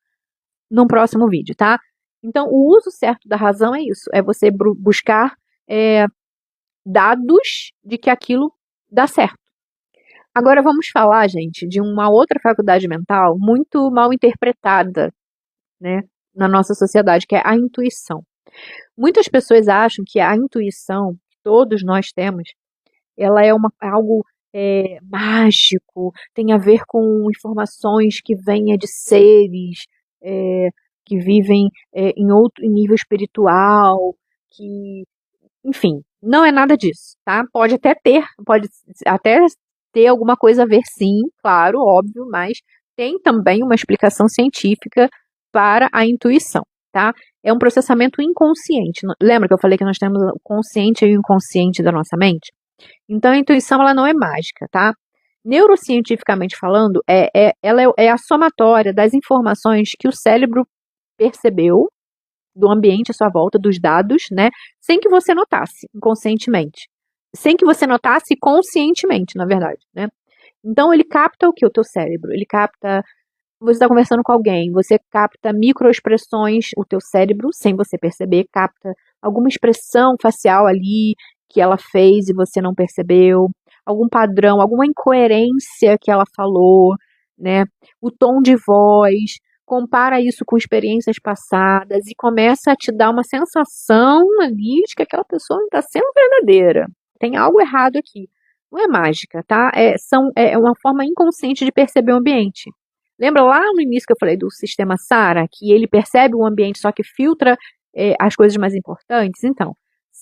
num próximo vídeo, tá? Então, o uso certo da razão é isso. É você buscar dados de que aquilo dá certo. Agora vamos falar, gente, de uma outra faculdade mental muito mal interpretada, né, na nossa sociedade, que é a intuição. Muitas pessoas acham que a intuição que todos nós temos, ela é algo mágico, tem a ver com informações que vêm de seres que vivem em nível espiritual, enfim, não é nada disso, tá? Pode até ter alguma coisa a ver, sim, claro, óbvio, mas tem também uma explicação científica para a intuição, tá? É um processamento inconsciente. Lembra que eu falei que nós temos o consciente e o inconsciente da nossa mente? Então, a intuição, ela não é mágica, tá? Neurocientificamente falando, ela é a somatória das informações que o cérebro percebeu do ambiente à sua volta, dos dados, né? Sem que você notasse, inconscientemente. Sem que você notasse conscientemente, na verdade, né? Então, ele capta o que? O teu cérebro. Ele capta. Você está conversando com alguém, você capta microexpressões, o teu cérebro, sem você perceber, capta alguma expressão facial ali que ela fez e você não percebeu, algum padrão, alguma incoerência que ela falou, né? O tom de voz, compara isso com experiências passadas e começa a te dar uma sensação ali de que aquela pessoa não está sendo verdadeira. Tem algo errado aqui. Não é mágica, tá? É uma forma inconsciente de perceber o ambiente. Lembra lá no início que eu falei do sistema SARA, que ele percebe o ambiente, só que filtra as coisas mais importantes? Então,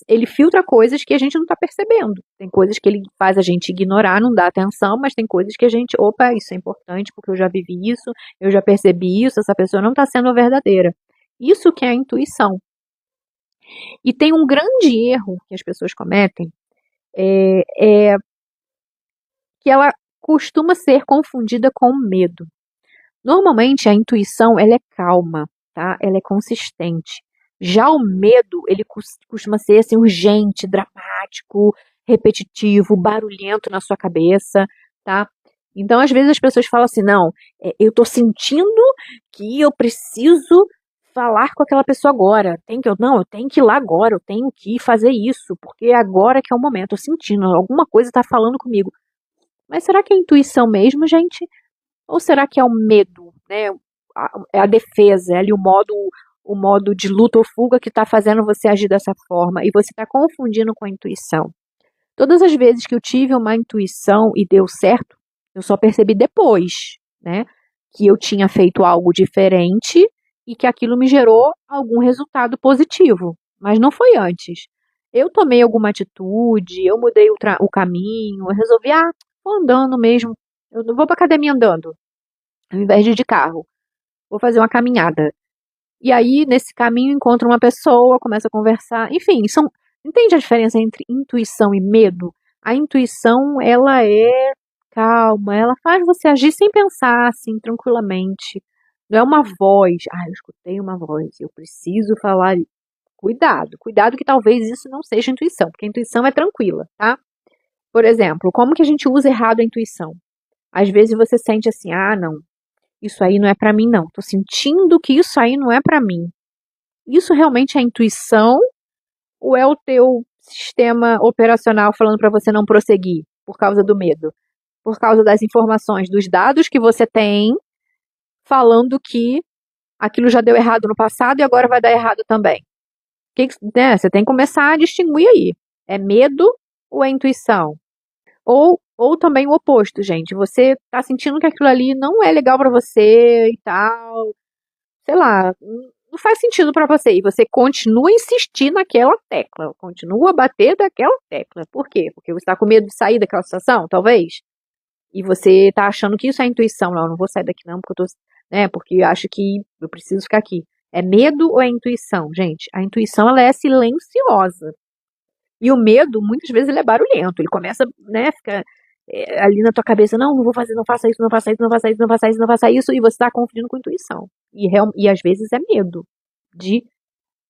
ele filtra coisas que a gente não está percebendo. Tem coisas que ele faz a gente ignorar, não dá atenção, mas tem coisas que a gente, opa, isso é importante porque eu já vivi isso, eu já percebi isso, essa pessoa não está sendo verdadeira. Isso que é a intuição. E tem um grande erro que as pessoas cometem, é que ela costuma ser confundida com medo. Normalmente a intuição ela é calma, tá? Ela é consistente. Já o medo, ele costuma ser assim, urgente, dramático, repetitivo, barulhento na sua cabeça, tá? Então, às vezes as pessoas falam assim, não, eu tô sentindo que eu preciso falar com aquela pessoa agora. Eu tenho que ir lá agora, eu tenho que fazer isso, porque é agora que é o momento, eu tô sentindo, alguma coisa tá falando comigo. Mas será que é intuição mesmo, gente? Ou será que é o medo, né? É a defesa, é ali o modo de luta ou fuga que está fazendo você agir dessa forma e você está confundindo com a intuição. Todas as vezes que eu tive uma intuição e deu certo, eu só percebi depois, né? Que eu tinha feito algo diferente e que aquilo me gerou algum resultado positivo, mas não foi antes. Eu tomei alguma atitude, eu mudei o caminho, eu resolvi, vou andando mesmo, eu não vou para academia andando ao invés de carro. Vou fazer uma caminhada. E aí, nesse caminho, encontro uma pessoa, começo a conversar. Enfim, entende a diferença entre intuição e medo? A intuição, ela é calma, ela faz você agir sem pensar, assim, tranquilamente. Não é uma voz. Eu escutei uma voz, eu preciso falar. Cuidado, cuidado que talvez isso não seja intuição, porque a intuição é tranquila, tá? Por exemplo, como que a gente usa errado a intuição? Às vezes você sente assim, não, isso aí não é para mim, não. Tô sentindo que isso aí não é para mim. Isso realmente é intuição ou é o teu sistema operacional falando para você não prosseguir por causa do medo? Por causa das informações, dos dados que você tem, falando que aquilo já deu errado no passado e agora vai dar errado também. Né, você tem que começar a distinguir aí. É medo ou é intuição? Ou também o oposto, gente. Você tá sentindo que aquilo ali não é legal para você e tal, sei lá, não faz sentido para você. E você continua a insistir naquela tecla, continua a bater daquela tecla. Por quê? Porque você está com medo de sair daquela situação, talvez. E você está achando que isso é intuição. Não vou sair daqui não, porque eu tô, né, porque eu acho que eu preciso ficar aqui. É medo ou é intuição? Gente, a intuição ela é silenciosa. E o medo, muitas vezes, ele é barulhento. Ele começa, né, fica ali na tua cabeça, não vou fazer, não faça isso, não faça isso, não faça isso, não faça isso, não faça isso, e você está confundindo com intuição. E às vezes é medo de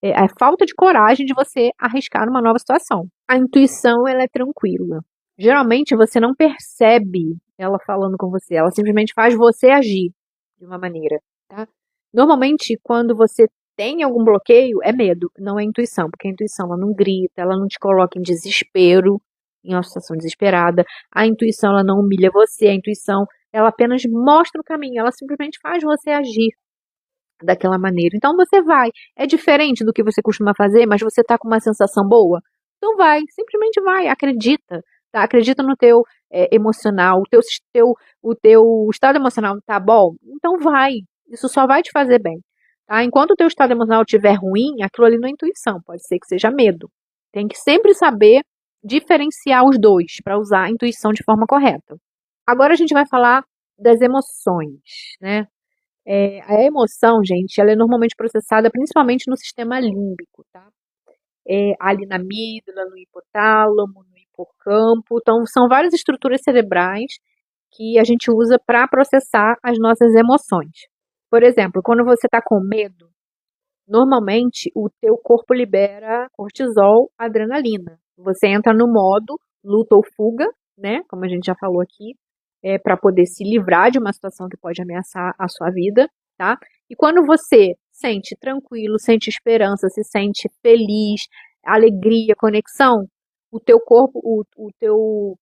a falta de coragem de você arriscar uma nova situação. A intuição, ela é tranquila. Geralmente você não percebe ela falando com você, ela simplesmente faz você agir de uma maneira, tá? Normalmente, quando você tem algum bloqueio, é medo, não é intuição, porque a intuição ela não grita, ela não te coloca em desespero, em uma situação desesperada. A intuição ela não humilha você, a intuição ela apenas mostra o caminho, ela simplesmente faz você agir daquela maneira. Então você vai. É diferente do que você costuma fazer, mas você está com uma sensação boa? Então vai, simplesmente vai, acredita. Tá? Acredita no teu emocional, o teu estado emocional tá bom? Então vai. Isso só vai te fazer bem. Tá? Enquanto o teu estado emocional estiver ruim, aquilo ali não é intuição, pode ser que seja medo. Tem que sempre saber diferenciar os dois para usar a intuição de forma correta. Agora a gente vai falar das emoções, né? A emoção, gente, ela é normalmente processada principalmente no sistema límbico, tá? Ali na amígdala, no hipotálamo, no hipocampo. Então, são várias estruturas cerebrais que a gente usa para processar as nossas emoções. Por exemplo, quando você está com medo, normalmente o teu corpo libera cortisol, adrenalina. Você entra no modo luta ou fuga, né? Como a gente já falou aqui, para poder se livrar de uma situação que pode ameaçar a sua vida, tá? E quando você sente tranquilo, sente esperança, se sente feliz, alegria, conexão, o teu corpo, o teu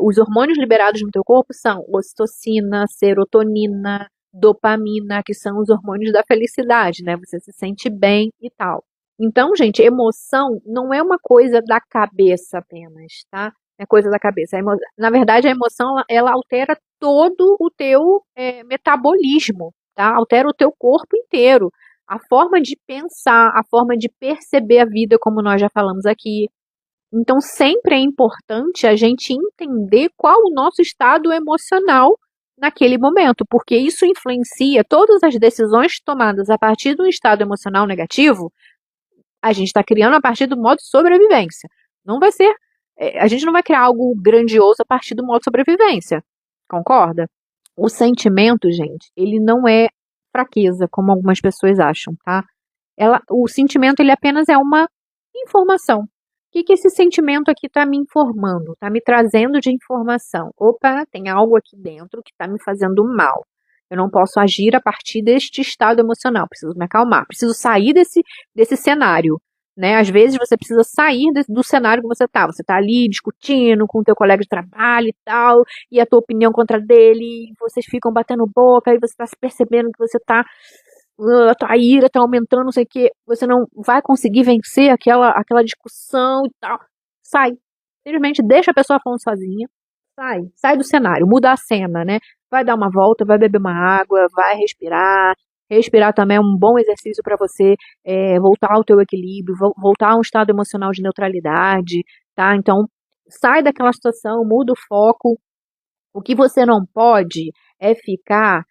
Os hormônios liberados no teu corpo são ocitocina, serotonina, dopamina, que são os hormônios da felicidade, né? Você se sente bem e tal. Então, gente, emoção não é uma coisa da cabeça apenas, tá? É coisa da cabeça. Na verdade, a emoção, ela altera todo o teu metabolismo, tá? Altera o teu corpo inteiro. A forma de pensar, a forma de perceber a vida, como nós já falamos aqui. Então, sempre é importante a gente entender qual o nosso estado emocional naquele momento, porque isso influencia todas as decisões tomadas a partir de um estado emocional negativo. A gente está criando a partir do modo sobrevivência. Não vai ser, a gente não vai criar algo grandioso a partir do modo sobrevivência. Concorda? O sentimento, gente, ele não é fraqueza, como algumas pessoas acham, tá? O sentimento, ele apenas é uma informação. O que esse sentimento aqui está me informando? Está me trazendo de informação. Opa, tem algo aqui dentro que está me fazendo mal. Eu não posso agir a partir deste estado emocional. Preciso me acalmar. Preciso sair desse cenário. Né? Às vezes você precisa sair do cenário que você está. Você está ali discutindo com o teu colega de trabalho e tal, e a tua opinião contra dele, e vocês ficam batendo boca, e você está se percebendo que você está a tua ira está aumentando, não sei o que, você não vai conseguir vencer aquela discussão e tal. Sai. Simplesmente deixa a pessoa falando sozinha. Sai do cenário, muda a cena, né? Vai dar uma volta, vai beber uma água, vai respirar. Respirar também é um bom exercício para você voltar ao teu equilíbrio, voltar a um estado emocional de neutralidade, tá? Então, sai daquela situação, muda o foco. O que você não pode é ficar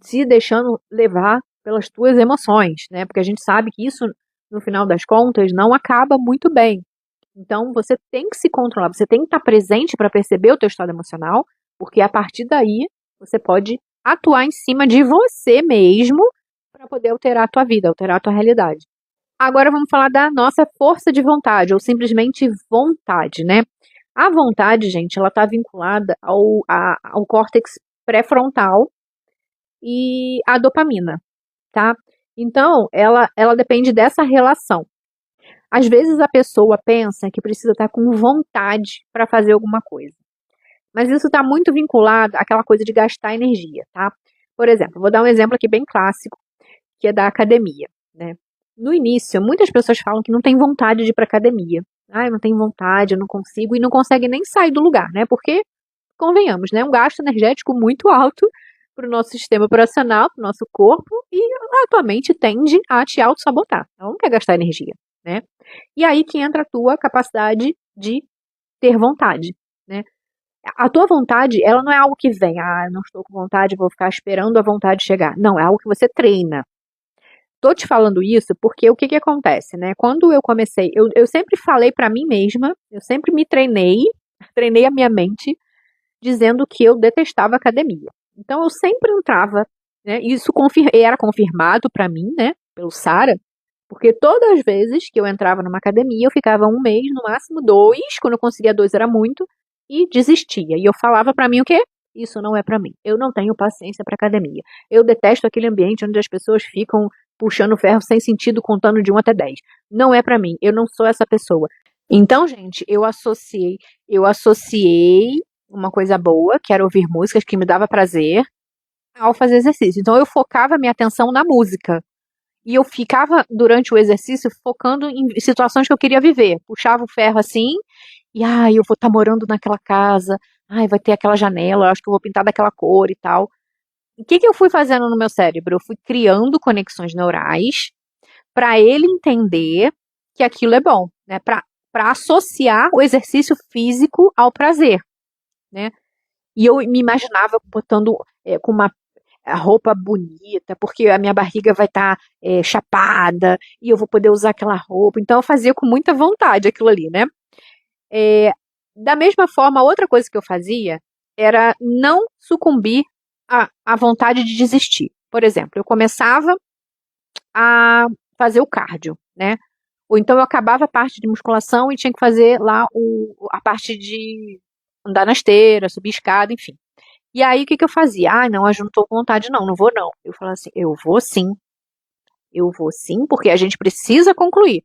se deixando levar pelas tuas emoções, né? Porque a gente sabe que isso, no final das contas, não acaba muito bem. Então, você tem que se controlar, você tem que estar presente para perceber o teu estado emocional, porque a partir daí você pode atuar em cima de você mesmo para poder alterar a tua vida, alterar a tua realidade. Agora vamos falar da nossa força de vontade, ou simplesmente vontade, né? A vontade, gente, ela está vinculada ao córtex pré-frontal e à dopamina, tá? Então, ela depende dessa relação. Às vezes a pessoa pensa que precisa estar com vontade para fazer alguma coisa. Mas isso está muito vinculado àquela coisa de gastar energia, tá? Por exemplo, vou dar um exemplo aqui bem clássico, que é da academia, né? No início, muitas pessoas falam que não tem vontade de ir para academia. Ah, eu não tenho vontade, eu não consigo, e não consegue nem sair do lugar, né? Porque, convenhamos, né? É um gasto energético muito alto para o nosso sistema operacional, para o nosso corpo, e a tua mente tende a te auto-sabotar. Ela não quer gastar energia, né? E aí que entra a tua capacidade de ter vontade, né? A tua vontade, ela não é algo que vem, eu não estou com vontade, vou ficar esperando a vontade chegar. Não, é algo que você treina. Tô te falando isso porque o que acontece, né? Quando eu comecei, eu sempre falei para mim mesma, eu sempre me treinei a minha mente, dizendo que eu detestava academia. Então eu sempre entrava, né? Isso era confirmado para mim, né? Pelo Sara, porque todas as vezes que eu entrava numa academia, eu ficava um mês, no máximo 2, quando eu conseguia 2 era muito, e desistia. E eu falava para mim o quê? Isso não é para mim. Eu não tenho paciência para academia. Eu detesto aquele ambiente onde as pessoas ficam puxando ferro sem sentido, contando de 1 até 10. Não é para mim. Eu não sou essa pessoa. Então, gente, eu associei uma coisa boa, que era ouvir músicas que me dava prazer, ao fazer exercício. Então, eu focava minha atenção na música. E eu ficava, durante o exercício, focando em situações que eu queria viver. Puxava o ferro assim, e eu vou estar morando naquela casa, vai ter aquela janela, eu acho que eu vou pintar daquela cor e tal. E o que eu fui fazendo no meu cérebro? Eu fui criando conexões neurais para ele entender que aquilo é bom, né? Para associar o exercício físico ao prazer, né? E eu me imaginava botando com uma roupa bonita, porque a minha barriga vai estar chapada e eu vou poder usar aquela roupa. Então eu fazia com muita vontade aquilo ali, né? Da mesma forma, outra coisa que eu fazia era não sucumbir à vontade de desistir. Por exemplo, eu começava a fazer o cardio, né? Ou então eu acabava a parte de musculação e tinha que fazer lá a parte de andar na esteira, subir escada, enfim. E aí o que eu fazia? Não, eu não tô com vontade não vou não. Eu falava assim, eu vou sim, porque a gente precisa concluir.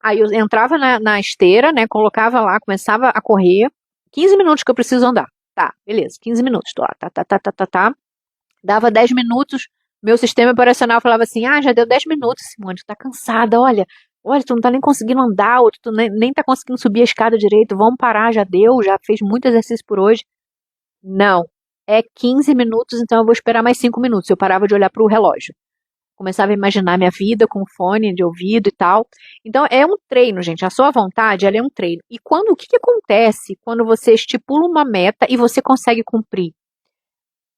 Aí eu entrava na esteira, né, colocava lá, começava a correr, 15 minutos que eu preciso andar. Tá, beleza, 15 minutos, tô lá, tá. Dava 10 minutos, meu sistema operacional falava assim, já deu 10 minutos, Simone, tu tá cansada, olha, tu não tá nem conseguindo andar, ou tu nem tá conseguindo subir a escada direito, vamos parar, já deu, já fez muito exercício por hoje. Não, é 15 minutos, então eu vou esperar mais 5 minutos. Eu parava de olhar pro relógio. Começava a imaginar minha vida com fone de ouvido e tal. Então é um treino, gente. A sua vontade, ela é um treino. E o que acontece quando você estipula uma meta e você consegue cumprir?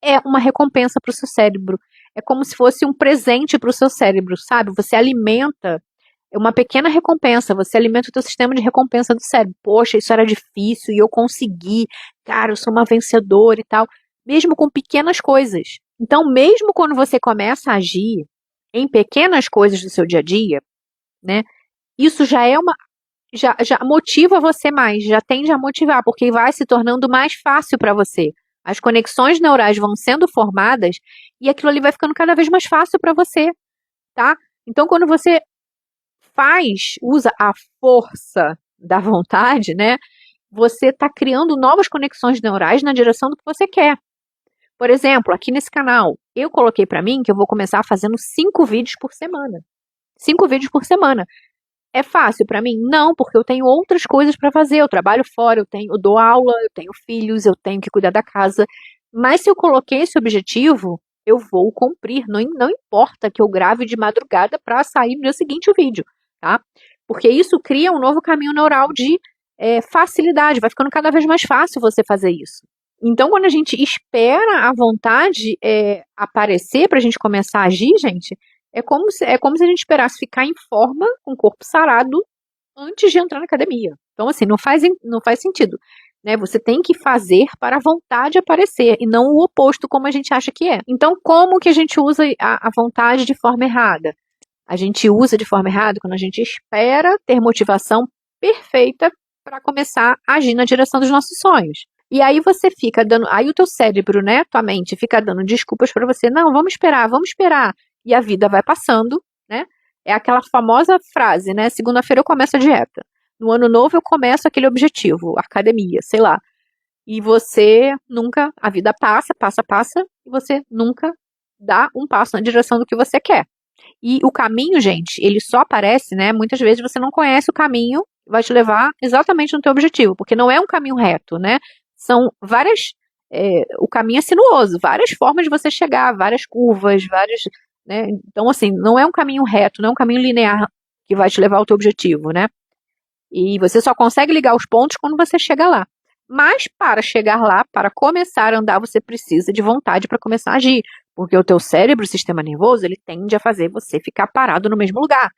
É uma recompensa para o seu cérebro. É como se fosse um presente para o seu cérebro, sabe? Você alimenta uma pequena recompensa, você alimenta o teu sistema de recompensa do cérebro. Poxa, isso era difícil e eu consegui. Cara, eu sou uma vencedora e tal. Mesmo com pequenas coisas. Então, mesmo quando você começa a agir em pequenas coisas do seu dia a dia, né? Isso já motiva você mais, já tende a motivar, porque vai se tornando mais fácil para você. As conexões neurais vão sendo formadas e aquilo ali vai ficando cada vez mais fácil para você, tá? Então, quando você usa a força da vontade, né? Você está criando novas conexões neurais na direção do que você quer. Por exemplo, aqui nesse canal, eu coloquei para mim que eu vou começar fazendo 5 vídeos por semana. 5 vídeos por semana. É fácil para mim? Não, porque eu tenho outras coisas para fazer. Eu trabalho fora, eu dou aula, eu tenho filhos, eu tenho que cuidar da casa. Mas se eu coloquei esse objetivo, eu vou cumprir. Não importa que eu grave de madrugada para sair no dia seguinte o vídeo, tá? Porque isso cria um novo caminho neural de facilidade. Vai ficando cada vez mais fácil você fazer isso. Então, quando a gente espera a vontade aparecer para a gente começar a agir, gente, é como se a gente esperasse ficar em forma, com o corpo sarado, antes de entrar na academia. Então, assim, não faz sentido. Né? Você tem que fazer para a vontade aparecer, e não o oposto, como a gente acha que é. Então, como que a gente usa a vontade de forma errada? A gente usa de forma errada quando a gente espera ter motivação perfeita para começar a agir na direção dos nossos sonhos. E aí você fica dando, aí o teu cérebro, né, tua mente fica dando desculpas para você, não, vamos esperar. E a vida vai passando, né? É aquela famosa frase, né, segunda-feira eu começo a dieta. No ano novo eu começo aquele objetivo, academia, sei lá. E você nunca, a vida passa, e você nunca dá um passo na direção do que você quer. E o caminho, gente, ele só aparece, né? Muitas vezes você não conhece o caminho, vai te levar exatamente no teu objetivo, porque não é um caminho reto, né? São o caminho é sinuoso, várias formas de você chegar, várias curvas, né? Então, assim, não é um caminho reto, não é um caminho linear que vai te levar ao teu objetivo, né? E você só consegue ligar os pontos quando você chega lá. Mas para chegar lá, para começar a andar, você precisa de vontade para começar a agir. Porque o teu cérebro, o sistema nervoso, ele tende a fazer você ficar parado no mesmo lugar.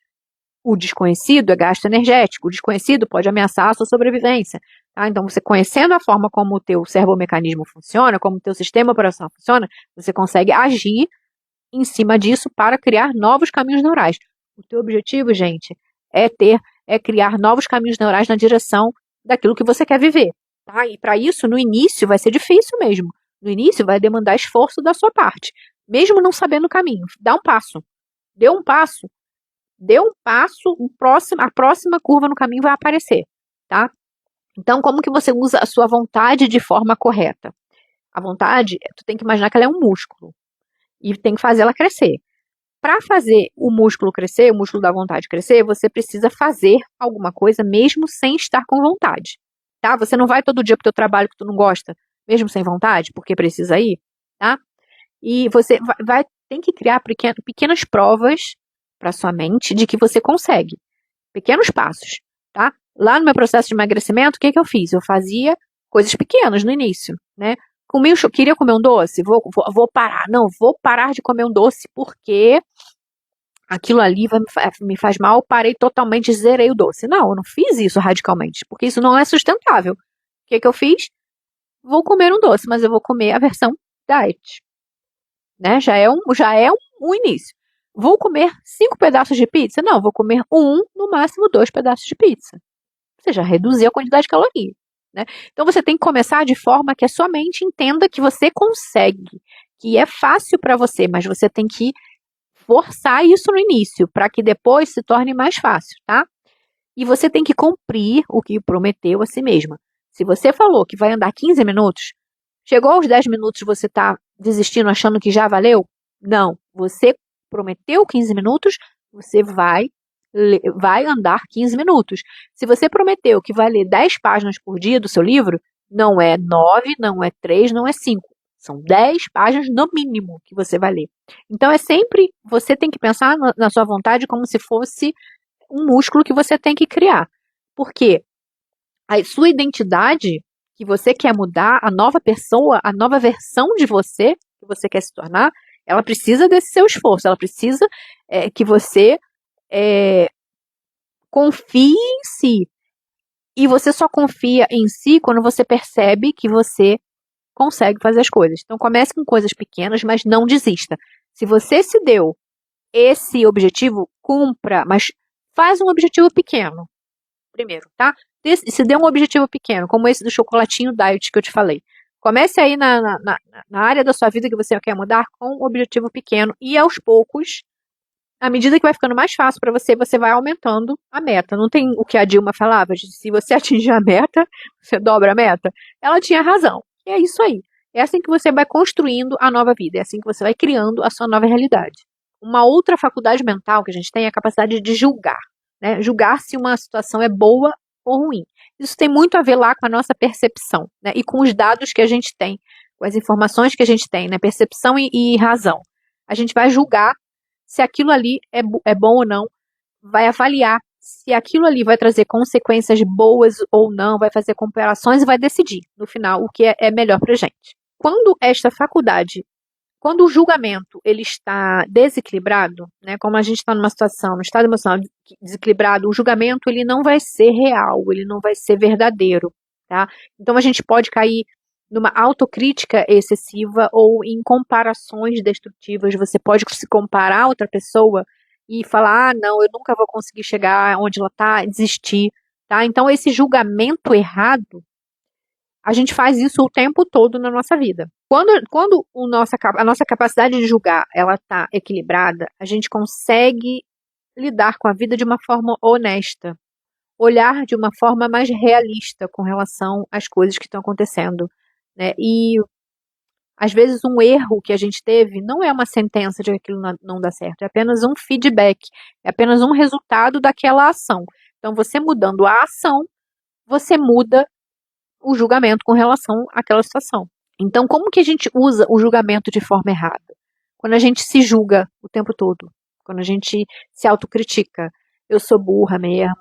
O desconhecido é gasto energético, o desconhecido pode ameaçar a sua sobrevivência. Tá? Então, você conhecendo a forma como o teu servomecanismo funciona, como o teu sistema operacional funciona, você consegue agir em cima disso para criar novos caminhos neurais. O teu objetivo, gente, é criar novos caminhos neurais na direção daquilo que você quer viver. Tá? E para isso, no início, vai ser difícil mesmo. No início, vai demandar esforço da sua parte. Mesmo não sabendo o caminho. Dá um passo. Deu um passo, a próxima curva no caminho vai aparecer. Tá? Então, como que você usa a sua vontade de forma correta? A vontade, tu tem que imaginar que ela é um músculo. E tem que fazer ela crescer. Para fazer o músculo crescer, o músculo da vontade crescer, você precisa fazer alguma coisa mesmo sem estar com vontade. Tá? Você não vai todo dia pro teu trabalho que tu não gosta, mesmo sem vontade, porque precisa ir, tá? E você tem que criar pequenas provas para sua mente de que você consegue. Pequenos passos, tá? Lá no meu processo de emagrecimento, o que eu fiz? Eu fazia coisas pequenas no início, né? Queria comer um doce? Vou parar. Não, vou parar de comer um doce porque aquilo ali me faz mal, parei totalmente, zerei o doce. Não, eu não fiz isso radicalmente, porque isso não é sustentável. O que eu fiz? Vou comer um doce, mas eu vou comer a versão diet. Né? Já é um início. Vou comer 5 pedaços de pizza? Não, vou comer no máximo 2 pedaços de pizza. Você já reduziu a quantidade de caloria. Né? Então você tem que começar de forma que a sua mente entenda que você consegue, que é fácil para você, mas você tem que forçar isso no início, para que depois se torne mais fácil, tá? E você tem que cumprir o que prometeu a si mesma. Se você falou que vai andar 15 minutos, chegou aos 10 minutos você está desistindo, achando que já valeu? Não. Você prometeu 15 minutos, você vai andar 15 minutos. Se você prometeu que vai ler 10 páginas por dia do seu livro, não é 9, não é 3, não é 5. São 10 páginas no mínimo que você vai ler. Então é sempre, você tem que pensar na sua vontade como se fosse um músculo que você tem que criar. Porque a sua identidade que você quer mudar, a nova pessoa, a nova versão de você que você quer se tornar, ela precisa desse seu esforço, ela precisa que você confie em si. E você só confia em si quando você percebe que você consegue fazer as coisas. Então comece com coisas pequenas, mas não desista. Se você se deu esse objetivo, cumpra, mas faz um objetivo pequeno primeiro, tá? Se dê um objetivo pequeno, como esse do chocolatinho diet que eu te falei. Comece aí na área da sua vida que você quer mudar com um objetivo pequeno e aos poucos, à medida que vai ficando mais fácil para você, você vai aumentando a meta. Não tem o que a Dilma falava, de se você atingir a meta, você dobra a meta. Ela tinha razão. E é isso aí. É assim que você vai construindo a nova vida, é assim que você vai criando a sua nova realidade. Uma outra faculdade mental que a gente tem é a capacidade de julgar, né? Julgar se uma situação é boa ou ruim. Isso tem muito a ver lá com a nossa percepção, né? E com os dados que a gente tem, com as informações que a gente tem, né? Percepção e razão. A gente vai julgar se aquilo ali é bom ou não, vai avaliar se aquilo ali vai trazer consequências boas ou não, vai fazer comparações e vai decidir, no final, o que é melhor pra gente. Quando o julgamento ele está desequilibrado, né, como a gente está numa situação, no estado emocional desequilibrado, o julgamento ele não vai ser real, ele não vai ser verdadeiro, tá? Então a gente pode cair numa autocrítica excessiva ou em comparações destrutivas. Você pode se comparar a outra pessoa e falar, não, eu nunca vou conseguir chegar onde ela está, desistir, tá? Então esse julgamento errado, a gente faz isso o tempo todo na nossa vida. Quando a nossa capacidade de julgar ela está equilibrada, a gente consegue lidar com a vida de uma forma honesta, olhar de uma forma mais realista com relação às coisas que estão acontecendo, né? E às vezes um erro que a gente teve não é uma sentença de que aquilo não dá certo, é apenas um feedback, é apenas um resultado daquela ação. Então você mudando a ação, você muda o julgamento com relação àquela situação. Então, como que a gente usa o julgamento de forma errada? Quando a gente se julga o tempo todo, quando a gente se autocritica, eu sou burra mesmo,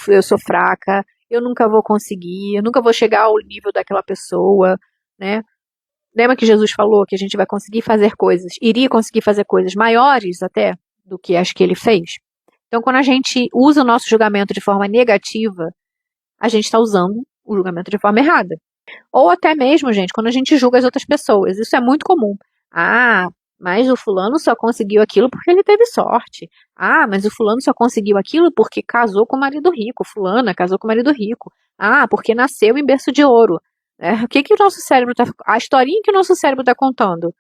eu sou fraca, eu nunca vou conseguir, eu nunca vou chegar ao nível daquela pessoa, né? Lembra que Jesus falou que a gente vai conseguir fazer coisas, iria conseguir fazer coisas maiores até do que as que ele fez? Então, quando a gente usa o nosso julgamento de forma negativa, a gente está usando o julgamento de forma errada. Ou até mesmo, gente, quando a gente julga as outras pessoas. Isso é muito comum. Ah, mas o fulano só conseguiu aquilo porque ele teve sorte. Ah, mas o fulano só conseguiu aquilo porque casou com o marido rico. Fulana casou com o marido rico. Ah, porque nasceu em berço de ouro. O que o nosso cérebro está... A historinha que o nosso cérebro está contando.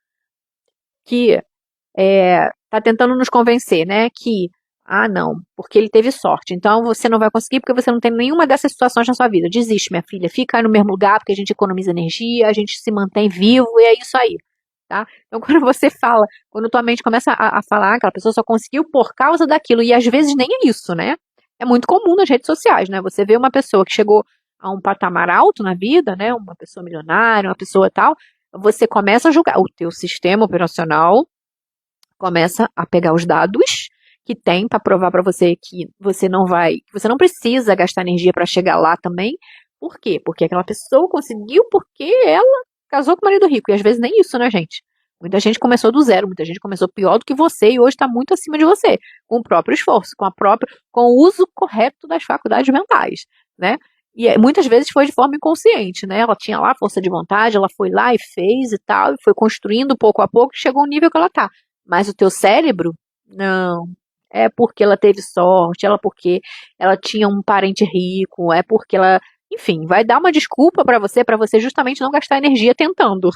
Que está tentando nos convencer, né? Que não, porque ele teve sorte. Então você não vai conseguir porque você não tem nenhuma dessas situações na sua vida. Desiste, minha filha. Fica aí no mesmo lugar porque a gente economiza energia, a gente se mantém vivo e é isso aí, tá? Então quando você fala, quando tua mente começa a falar que aquela pessoa só conseguiu por causa daquilo, e às vezes nem é isso, né? É muito comum nas redes sociais, né? Você vê uma pessoa que chegou a um patamar alto na vida, né? Uma pessoa milionária, uma pessoa tal, você começa a julgar. O teu sistema operacional começa a pegar os dados que tem para provar para você que você não precisa gastar energia para chegar lá também. Por quê? Porque aquela pessoa conseguiu porque ela casou com o marido rico. E às vezes nem isso, né, gente? Muita gente começou do zero, muita gente começou pior do que você e hoje está muito acima de você, com o próprio esforço, com o uso correto das faculdades mentais, né? E muitas vezes foi de forma inconsciente, né? Ela tinha lá força de vontade, ela foi lá e fez e tal, e foi construindo pouco a pouco e chegou ao nível que ela tá. Mas o teu cérebro, não. É porque ela teve sorte, porque ela tinha um parente rico, é porque ela... Enfim, vai dar uma desculpa para você justamente não gastar energia tentando,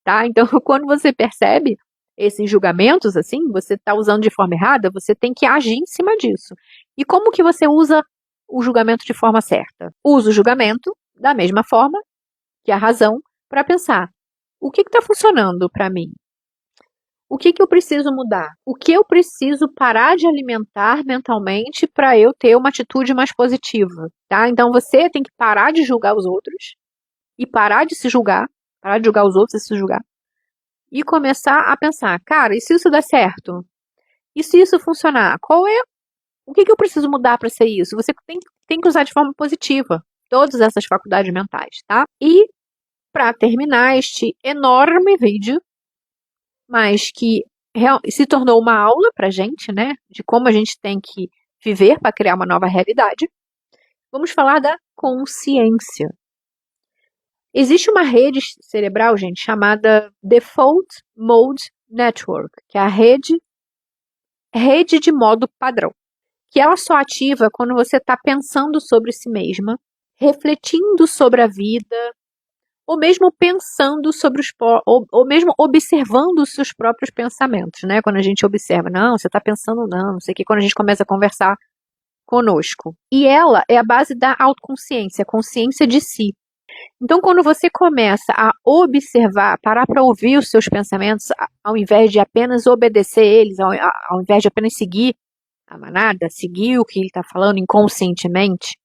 tá? Então, quando você percebe esses julgamentos, assim, você tá usando de forma errada, você tem que agir em cima disso. E como que você usa o julgamento de forma certa? Usa o julgamento da mesma forma que a razão, para pensar o que está funcionando para mim? O que eu preciso mudar? O que eu preciso parar de alimentar mentalmente para eu ter uma atitude mais positiva, tá? Então você tem que parar de julgar os outros e parar de se julgar, parar de julgar os outros e se julgar, e começar a pensar, cara, e se isso der certo? E se isso funcionar? O que eu preciso mudar para ser isso? Você tem que usar de forma positiva todas essas faculdades mentais, tá? E para terminar este enorme vídeo, mas que se tornou uma aula pra gente, né, de como a gente tem que viver para criar uma nova realidade, vamos falar da consciência. Existe uma rede cerebral, gente, chamada Default Mode Network, que é a rede de modo padrão, que ela só ativa quando você está pensando sobre si mesma, refletindo sobre a vida, ou mesmo pensando sobre ou mesmo observando os seus próprios pensamentos, né? Quando a gente observa, não, você está pensando não sei o que, quando a gente começa a conversar conosco. E ela é a base da autoconsciência, a consciência de si. Então, quando você começa a observar, parar para ouvir os seus pensamentos, ao invés de apenas obedecer eles, ao invés de apenas seguir a manada, seguir o que ele está falando inconscientemente,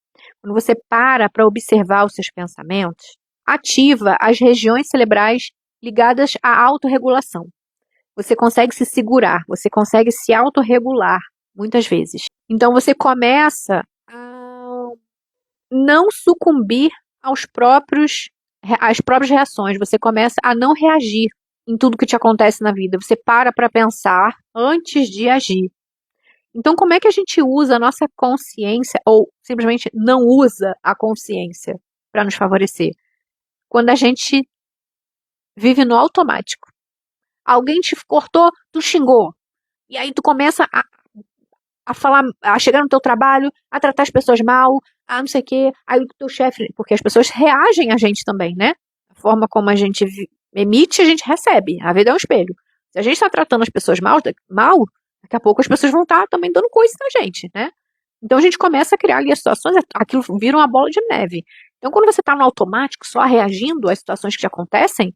quando você para observar os seus pensamentos, ativa as regiões cerebrais ligadas à autorregulação. Você consegue se segurar, você consegue se autorregular muitas vezes. Então você começa a não sucumbir às próprias reações, você começa a não reagir em tudo que te acontece na vida. Você para pensar antes de agir. Então, como é que a gente usa a nossa consciência, ou simplesmente não usa a consciência para nos favorecer? Quando a gente vive no automático. Alguém te cortou, tu xingou. E aí tu começa a falar, a chegar no teu trabalho, a tratar as pessoas mal, a não sei o quê. Aí o teu chefe, porque as pessoas reagem a gente também, né? A forma como a gente emite, a gente recebe. A vida é um espelho. Se a gente está tratando as pessoas mal, daqui a pouco as pessoas vão estar também dando coisa na gente, né? Então a gente começa a criar ali as situações, aquilo vira uma bola de neve. Então quando você está no automático, só reagindo às situações que te acontecem,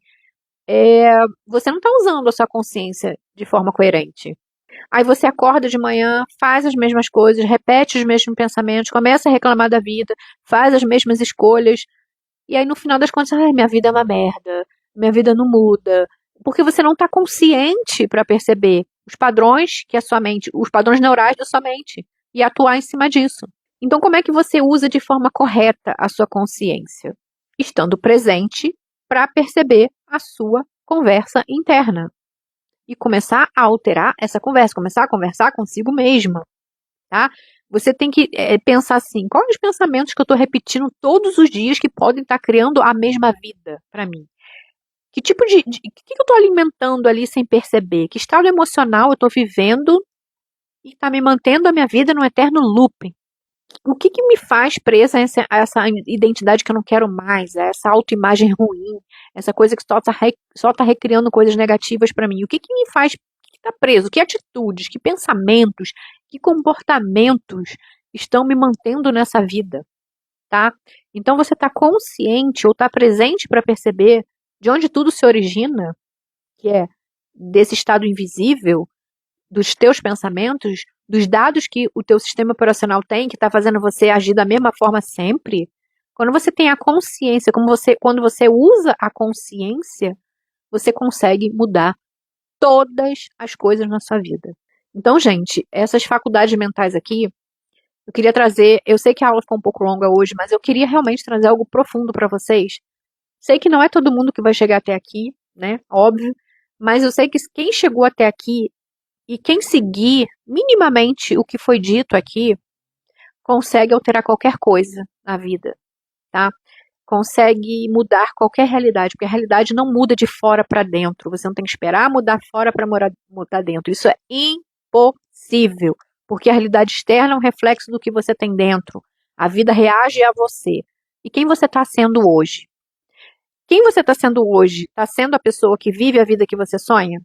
você não está usando a sua consciência de forma coerente. Aí você acorda de manhã, faz as mesmas coisas, repete os mesmos pensamentos, começa a reclamar da vida, faz as mesmas escolhas, e aí no final das contas, minha vida é uma merda, minha vida não muda, porque você não está consciente para perceber os padrões que a sua mente, os padrões neurais da sua mente, e atuar em cima disso. Então, como é que você usa de forma correta a sua consciência? Estando presente para perceber a sua conversa interna. E começar a alterar essa conversa, começar a conversar consigo mesma, tá? Você tem que pensar assim, quais os pensamentos que eu estou repetindo todos os dias que podem estar criando a mesma vida para mim? Que tipo que eu estou alimentando ali sem perceber? Que estado emocional eu estou vivendo e está me mantendo a minha vida num eterno looping? O que me faz presa a essa identidade que eu não quero mais, a essa autoimagem ruim, essa coisa que só tá recriando coisas negativas para mim? O que me faz estar preso? Que atitudes, que pensamentos, que comportamentos estão me mantendo nessa vida, tá? Então você está consciente ou está presente para perceber de onde tudo se origina, que é desse estado invisível, dos teus pensamentos, dos dados que o teu sistema operacional tem, que está fazendo você agir da mesma forma sempre. Quando você tem a consciência, quando você usa a consciência, você consegue mudar todas as coisas na sua vida. Então, gente, essas faculdades mentais aqui, eu queria trazer, eu sei que a aula ficou um pouco longa hoje, mas eu queria realmente trazer algo profundo para vocês. Sei que não é todo mundo que vai chegar até aqui, né? Óbvio, mas eu sei que quem chegou até aqui e quem seguir minimamente o que foi dito aqui, consegue alterar qualquer coisa na vida, tá? Consegue mudar qualquer realidade, porque a realidade não muda de fora para dentro. Você não tem que esperar mudar fora para mudar dentro. Isso é impossível, porque a realidade externa é um reflexo do que você tem dentro. A vida reage a você. E quem você está sendo hoje? Quem você está sendo hoje? Está sendo a pessoa que vive a vida que você sonha?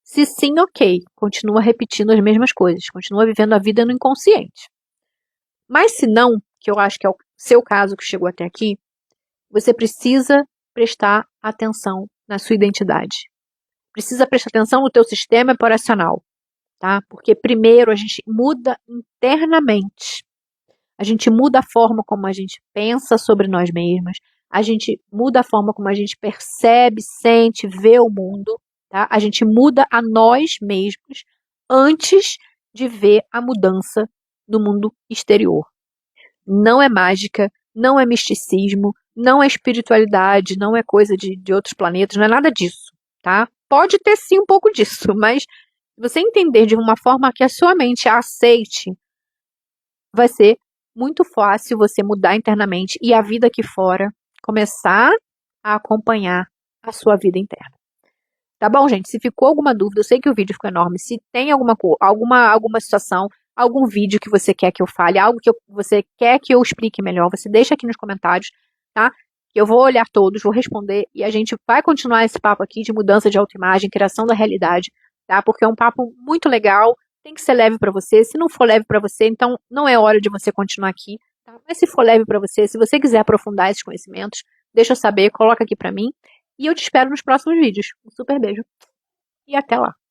Se sim, ok, continua repetindo as mesmas coisas, continua vivendo a vida no inconsciente. Mas se não, que eu acho que é o seu caso que chegou até aqui, você precisa prestar atenção na sua identidade. Precisa prestar atenção no teu sistema operacional, tá? Porque primeiro a gente muda internamente. A gente muda a forma como a gente pensa sobre nós mesmos, a gente muda a forma como a gente percebe, sente, vê o mundo, tá? A gente muda a nós mesmos antes de ver a mudança do mundo exterior. Não é mágica, não é misticismo, não é espiritualidade, não é coisa de outros planetas, não é nada disso, tá? Pode ter sim um pouco disso, mas se você entender de uma forma que a sua mente a aceite, vai ser muito fácil você mudar internamente e a vida aqui fora começar a acompanhar a sua vida interna. Tá bom, gente? Se ficou alguma dúvida, eu sei que o vídeo ficou enorme. Se tem alguma situação, algum vídeo que você quer que eu fale, algo que você quer que eu explique melhor, você deixa aqui nos comentários, tá? Que eu vou olhar todos, vou responder e a gente vai continuar esse papo aqui de mudança de autoimagem, criação da realidade, tá? Porque é um papo muito legal, tem que ser leve para você. Se não for leve para você, então não é hora de você continuar aqui, tá? Mas se for leve para você, se você quiser aprofundar esses conhecimentos, deixa eu saber, coloca aqui para mim. E eu te espero nos próximos vídeos. Um super beijo e até lá!